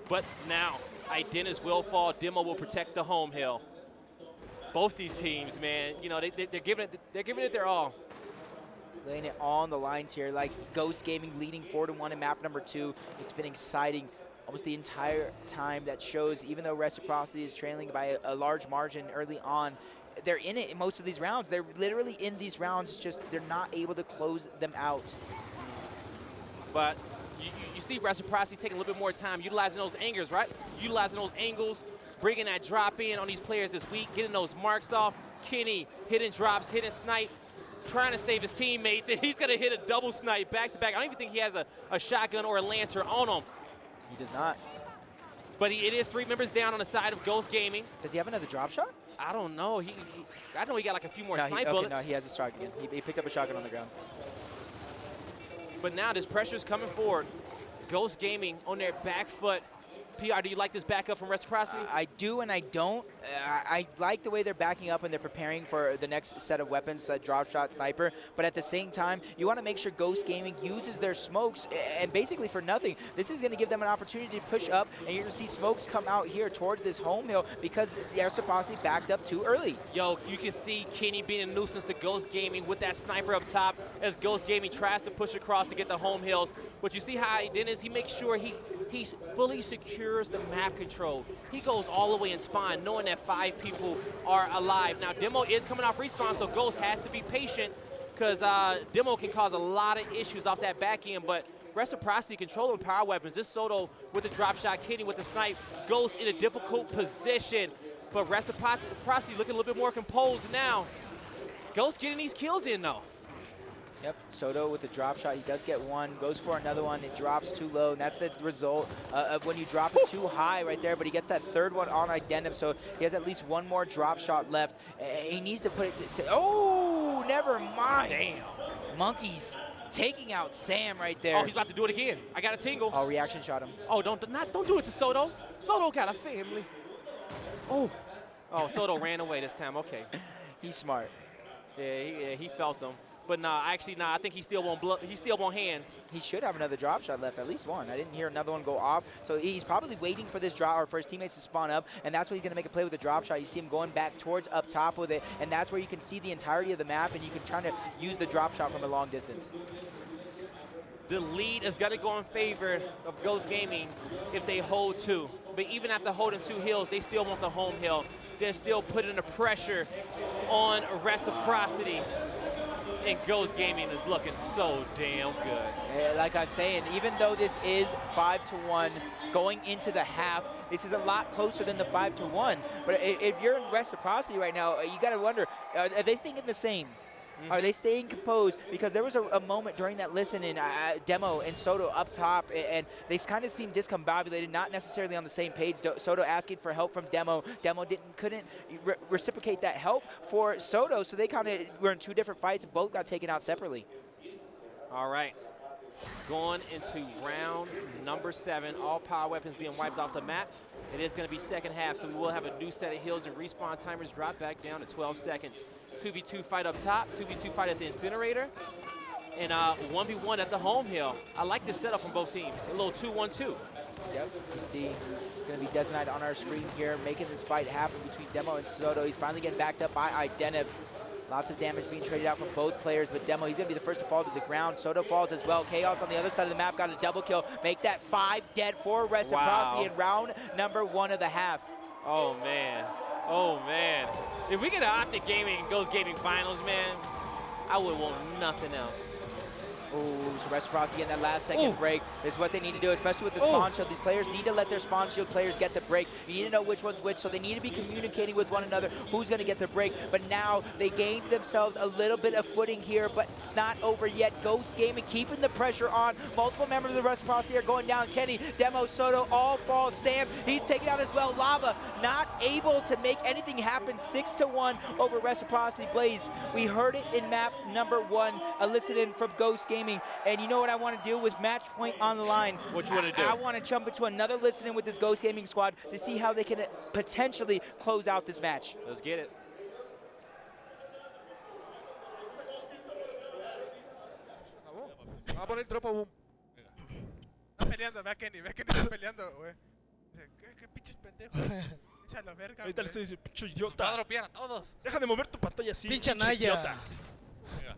But now, Idennis will fall. Demo will protect the home hill. Both these teams, man, you know, they're giving it their all. Laying it all on the lines here, like Ghost Gaming leading 4-1 in map number 2. It's been exciting almost the entire time. That shows, even though Reciprocity is trailing by a large margin early on, they're in it in most of these rounds. They're literally in these rounds, just they're not able to close them out. But you see Reciprocity taking a little bit more time, utilizing those angles, right? Utilizing those angles, bringing that drop in on these players this week, getting those marks off. Kenny hitting drops, hitting snipe, trying to save his teammates, and he's going to hit a double snipe back-to-back. I don't even think he has a shotgun or a lancer on him. He does not. But it is 3 members down on the side of Ghost Gaming. Does he have another drop shot? I don't know. I know he got like a few more snipe okay, bullets. No, he has a shotgun. He picked up a shotgun on the ground. But now this pressure's coming forward. Ghost Gaming on their back foot. PR, do you like this backup from Reciprocity? I do and I don't. I like the way they're backing up and they're preparing for the next set of weapons, drop shot, sniper. But at the same time, you want to make sure Ghost Gaming uses their smokes and basically for nothing. This is going to give them an opportunity to push up, and you're going to see smokes come out here towards this home hill because the Reciprocity backed up too early. Yo, you can see Kenny being a nuisance to Ghost Gaming with that sniper up top as Ghost Gaming tries to push across to get the home hills. But you see how Dennis, he makes sure he fully secures the map control. He goes all the way in spawn, knowing that 5 people are alive. Now, Demo is coming off respawn, so Ghost has to be patient because Demo can cause a lot of issues off that back end, but Reciprocity controlling power weapons. This Soto with the drop shot, Kenny with the snipe. Ghost in a difficult position, but Reciprocity looking a little bit more composed now. Ghost getting these kills in, though. Yep, Soto with the drop shot, he does get one, goes for another one, it drops too low, and that's the result of when you drop it too high right there, but he gets that 3rd one on Identim, so he has at least one more drop shot left. He needs to put it to oh, never mind. Damn. Monkeys taking out Sam right there. Oh, he's about to do it again. I got a tingle. Oh, reaction shot him. Oh, don't do it to Soto. Soto got a family. Oh, Soto ran away this time, okay. He's smart. Yeah, he felt them. But I think he still won't hands. He should have another drop shot left, at least one. I didn't hear another one go off. So he's probably waiting for this drop or for his teammates to spawn up, and that's when he's going to make a play with the drop shot. You see him going back towards up top with it, and that's where you can see the entirety of the map, and you can try to use the drop shot from a long distance. The lead is going to go in favor of Ghost Gaming if they hold 2. But even after holding 2 hills, they still want the home hill. They're still putting the pressure on Reciprocity. And Ghost Gaming is looking so damn good. Yeah, like I'm saying, even though this is 5-1 going into the half, this is a lot closer than the 5-1. But if you're in Reciprocity right now, you got to wonder, are they thinking the same? Mm-hmm. Are they staying composed? Because there was a moment during that listen in Demo and Soto up top, and they kind of seemed discombobulated, not necessarily on the same page. Soto asking for help from Demo. Demo couldn't reciprocate that help for Soto, so they kind of were in 2 different fights and both got taken out separately. All right. Going into round number 7, all power weapons being wiped off the map. It is going to be second half, so we will have a new set of hills and respawn timers drop back down to 12 seconds. 2v2 fight up top, 2v2 fight at the incinerator. and 1v1 at the home hill. I like this setup from both teams. A little 2-1-2. Yep, you see, going to be Detonite on our screen here, making this fight happen between Demo and Soto. He's finally getting backed up by Idenivs. Lots of damage being traded out from both players, but Demo, he's going to be the first to fall to the ground. Soto falls as well. Chaos on the other side of the map got a double kill. Make that 5 dead for Reciprocity in round number 1 of the half. Oh, man. Oh, man. If we get an Optic Gaming and Ghost Gaming finals, man, I would want nothing else. Oh, so Reciprocity in that last second break is what they need to do, especially with the spawn shield. These players need to let their spawn shield players get the break. You need to know which one's which, so they need to be communicating with one another who's going to get the break. But now they gained themselves a little bit of footing here, but it's not over yet. Ghost Gaming keeping the pressure on. Multiple members of the Reciprocity are going down. Kenny, Demo, Soto, all fall. Sam, he's taken out as well. Lava not able to make anything happen. 6-1 over Reciprocity. Blaze, we heard it in map number 1, elicited from Ghost Gaming. And you know what I want to do with match point on the line? What you want to do? I want to jump into another listening with this Ghost Gaming squad to see how they can potentially close out this match. Let's get it. Va a poner tropa boom. Está peleando, ve a Kenny está peleando, güey. ¿Qué pinches pendejos? Echa la verga. Ahorita le estoy diciendo, pinche idiota. Va a dropear a todos. Deja de mover tu pantalla así. Pinche Naya.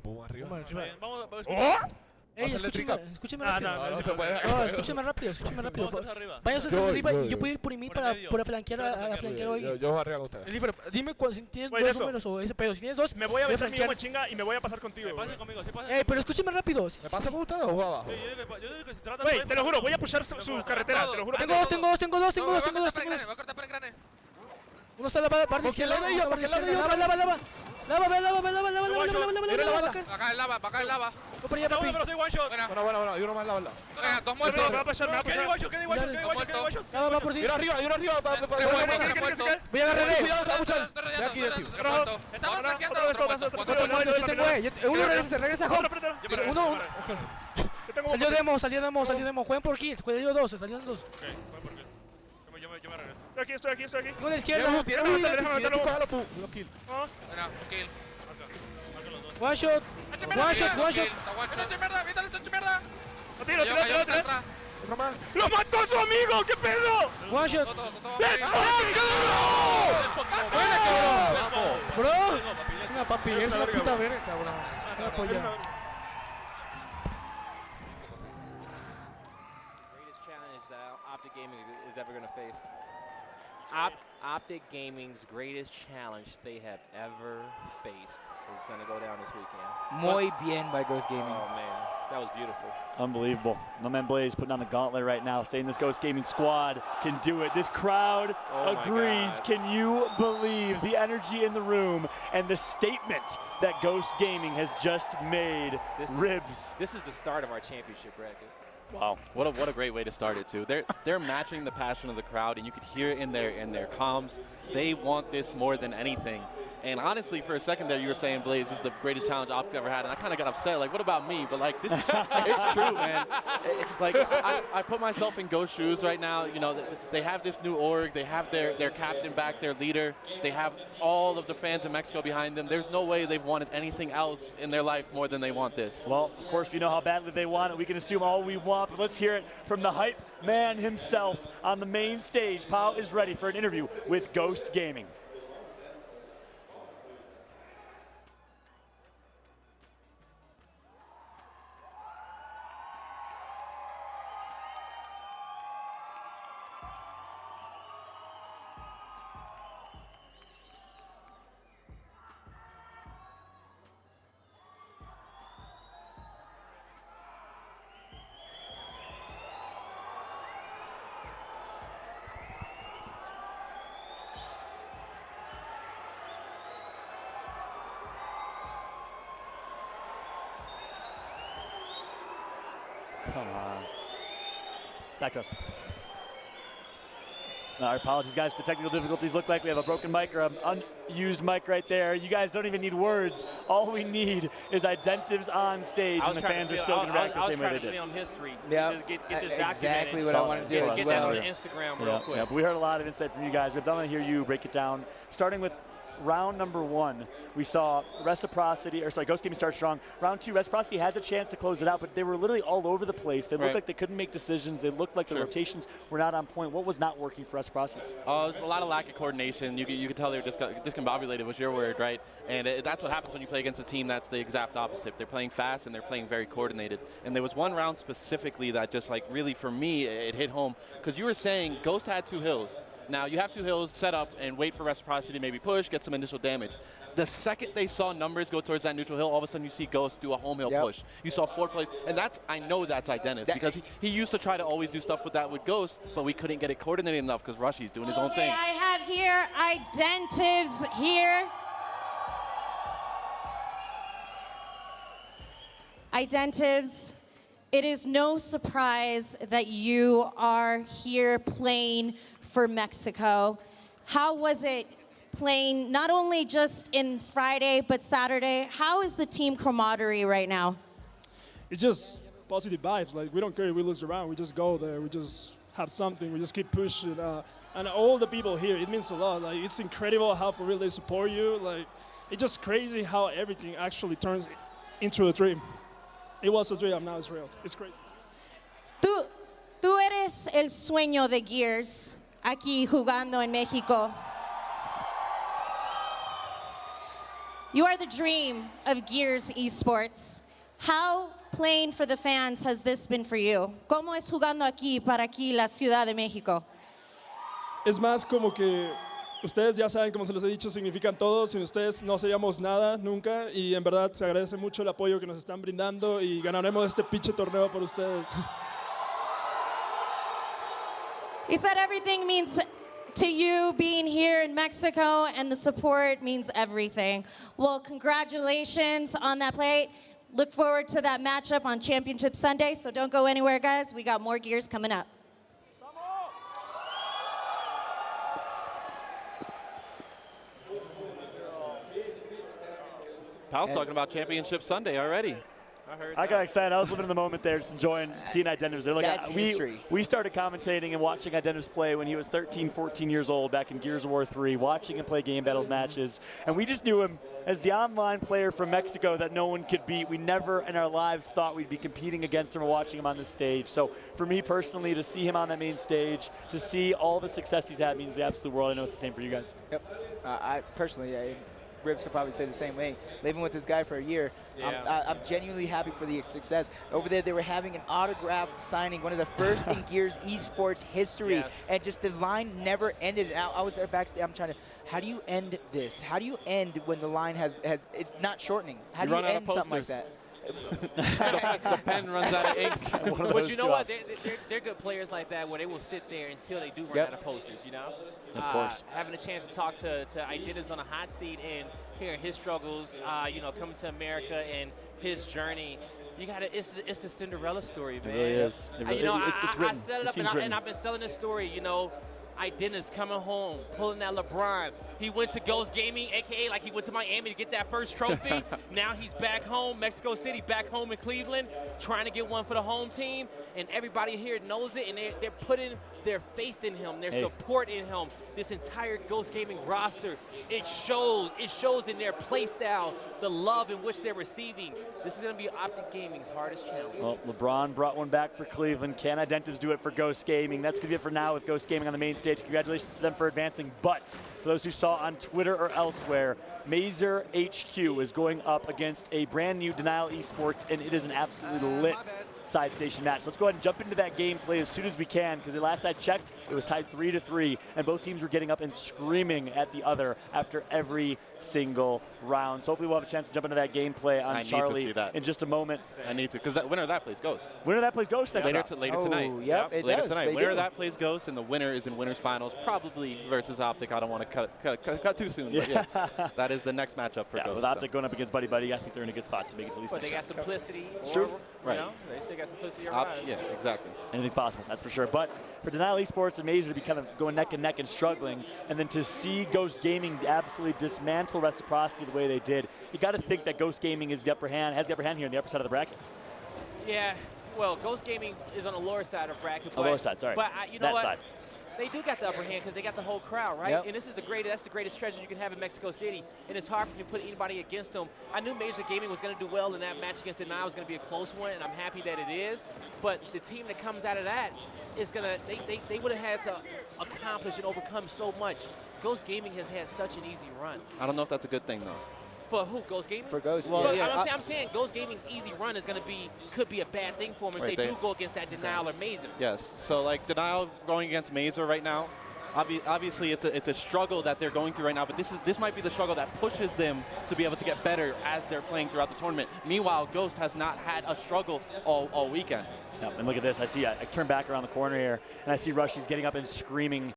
Boom arriba. Vamos ¡Oh! Ey, escúcheme rápido. No se puede. Escúcheme rápido. Vaya ustedes arriba y yo puedo ir por mí para flanquear a flanquear hoy. Yo arriba con ustedes. Dime si tienes Pues 2 eso. números o ese pedo. Si tienes 2, Me voy a meter mi una chinga y me voy a pasar contigo. Ey, pero escúcheme rápido. ¿Me pasa con ustedes o juego abajo? Güey, te lo juro, voy a pushar su carretera, te lo juro. Tengo dos. Uno está a la barra izquierda. Lava. Acá el lava. Voy para allá, papi. Bueno, y uno más lava. Venga, 2 muertos. Me va a pasar. Lava, va por ti. Y uno arriba. Voy a agarrar. Cuidado, de aquí. Estamos flanqueando. Uno regresa home. Uno. Salió demo. Jueguen por kills. Salieron 2. Yo me regreso. Estoy aquí. Uno a la izquierda. Déjame meterlo. Vamos. Kill. One shot. Tiro. ¡Lo mató a su amigo! ¡Qué pedo! One shot. ¡Let's go! ¡Buena, cabrón! Bro. Una papi, eres una puta verga, cabrón. Una polla. Greatest challenge that Optic Gaming is ever going to face. Optic Gaming's greatest challenge they have ever faced is going to go down this weekend. Muy bien by Ghost Gaming. Oh, man. That was beautiful. Unbelievable. My man Blaze putting on the gauntlet right now, saying this Ghost Gaming squad can do it. This crowd agrees. Can you believe the energy in the room and the statement that Ghost Gaming has just made? This is the start of our championship bracket. Wow, what a great way to start it too. They're matching the passion of the crowd, and you could hear it in their comms. They want this more than anything. And honestly, for a second there, you were saying, Blaze, this is the greatest challenge I've ever had. And I kind of got upset, like, what about me? But, like, this is, it's true, man. Like, I put myself in Ghost shoes right now. You know, they have this new org. They have their captain back, their leader. They have all of the fans in Mexico behind them. There's no way they've wanted anything else in their life more than they want this. Well, of course, we know how badly they want it. We can assume all we want, but let's hear it from the hype man himself on the main stage. Pau is ready for an interview with Ghost Gaming. Come on. Back to us. Our apologies, guys, for the technical difficulties. Look like we have a broken mic or an unused mic right there. You guys don't even need words. All we need is Identivs on stage, and the fans are still going to react the same way they did. Film history. Yeah, Get this exactly documented. what I want to do as Get well. that on Instagram real quick. Yeah, but we heard a lot of insight from you guys. I'm going to hear you break it down, starting with round number 1, we saw Ghost Gaming start strong. Round 2, Reciprocity has a chance to close it out, but they were literally all over the place. They looked like they couldn't make decisions. They looked like the rotations were not on point. What was not working for Reciprocity? There's a lot of lack of coordination. You could tell they were discombobulated was your word, right? And that's what happens when you play against a team that's the exact opposite. They're playing fast and they're playing very coordinated. And there was one round specifically that just like really for me, it hit home. Because you were saying Ghost had 2 hills. Now, you have 2 hills set up and wait for Reciprocity to maybe push, get some initial damage. The second they saw numbers go towards that neutral hill, all of a sudden you see Ghost do a home hill push. You saw 4 plays, and I know that's Identis, because he used to try to always do stuff with that with Ghost, but we couldn't get it coordinated enough because Rushy's doing his own thing. I have here Identis here. Identis, it is no surprise that you are here playing for Mexico. How was it playing not only just in Friday, but Saturday? How is the team camaraderie right now? It's just positive vibes. Like, we don't care if we lose a round. We just go there. We just have something. We just keep pushing. And all the people here, it means a lot. Like, it's incredible how for real they support you. Like, it's just crazy how everything actually turns into a dream. It was a dream, now it's real. It's crazy. Tú eres el sueño de Gears aquí jugando en México. You are the dream of Gears Esports. How playing for the fans has this been for you? ¿Cómo es jugando aquí para aquí la Ciudad de México? Es más como que ustedes ya saben, como se les he dicho, significan todo. Sin ustedes no seríamos nada nunca. Y en verdad se agradece mucho el apoyo que nos están brindando y ganaremos este pinche torneo por ustedes. He said everything means to you being here in Mexico, and the support means everything. Well, congratulations on that play. Look forward to that matchup on Championship Sunday, so don't go anywhere, guys. We got more Gears coming up. Pal's talking about Championship Sunday already. I got excited. I was living in the moment there, just enjoying seeing Identis. They're like, That's history. We started commentating and watching Identis play when he was 13, 14 years old back in Gears of War 3, watching him play game battles matches. And we just knew him as the online player from Mexico that no one could beat. We never in our lives thought we'd be competing against him or watching him on the stage. So for me personally, to see him on that main stage, to see all the success he's had means the absolute world. I know it's the same for you guys. Yep. I personally, Ribs could probably say the same way. Living with this guy for a year, I'm genuinely happy for the success. Over there, they were having an autograph signing, one of the first in Gears Esports history, and just the line never ended. I was there backstage. I'm trying to, how do you end this? How do you end when the line has it's not shortening? How do you end something like that? the pen runs out of ink. But you know what? They're good players like that where they will sit there until they do run out of posters, you know? Of course. Having a chance to talk to Identis on a hot seat and hearing his struggles, you know, coming to America and his journey. You got to, it's a Cinderella story, man. It really is. You know, it's I set it up and I've been selling this story, you know. Identis coming home, pulling that LeBron. He went to Ghost Gaming, a.k.a. like he went to Miami to get that first trophy. Now he's back home, Mexico City, back home in Cleveland, trying to get one for the home team. And everybody here knows it, and they're putting their faith in him, their support in him. This entire Ghost Gaming roster, it shows in their play style, the love in which they're receiving. This is going to be Optic Gaming's hardest challenge. Well, LeBron brought one back for Cleveland. Can Identis do it for Ghost Gaming? That's going to be it for now with Ghost Gaming on the main stage. Congratulations to them for advancing. But for those who saw on Twitter or elsewhere, Mazer HQ is going up against a brand new Denial Esports, and it is an absolutely lit side station match. Let's go ahead and jump into that gameplay as soon as we can, because the last I checked, it was tied 3-3, and both teams were getting up and screaming at the other after every single round. So hopefully we'll have a chance to jump into that gameplay on Charlie in just a moment. I need to, because that winner of that plays Ghost. Winner of that plays Ghost next later tonight. Yep, it later does. tonight. They Winner do. of that plays Ghost, and the winner is in winners finals, probably versus Optic. I don't want to cut too soon, but yeah, that is the next matchup for Ghost. With Optic going up against Buddy Buddy, I think they're in a good spot to make it to at least But they got simplicity. True. Right. You know, they got simplicity around. Yeah, exactly. Anything's possible, that's for sure. But for Denial Esports and Mazer to be kind of going neck and neck and struggling, and then to see Ghost Gaming absolutely dismantle Reciprocity the way they did, you got to think that Ghost Gaming is the upper hand, has the upper hand here on the upper side of the bracket. Yeah, well, Ghost Gaming is on the lower side of bracket. Lower side, sorry. But you know what? Side. they do got the upper hand because they got the whole crowd, right? Yep. And this is that's the greatest treasure you can have in Mexico City, and it's hard for you to put anybody against them. I knew Major Gaming was going to do well in that match against Denial. Was going to be a close one, and I'm happy that it is. But the team that comes out of that is going to, they would have had to accomplish and overcome so much. Ghost Gaming has had such an easy run. I don't know if that's a good thing, though. For who? Ghost Gaming? For Ghost, well, yeah. I'm saying Ghost Gaming's easy run is could be a bad thing for them if they do go against that Denial or Mazer. Yes. So like Denial going against Mazer right now, obviously it's a struggle that they're going through right now. But this might be the struggle that pushes them to be able to get better as they're playing throughout the tournament. Meanwhile, Ghost has not had a struggle all weekend. Yep, and look at this. I turn back around the corner here, and I see Rush. He's getting up and screaming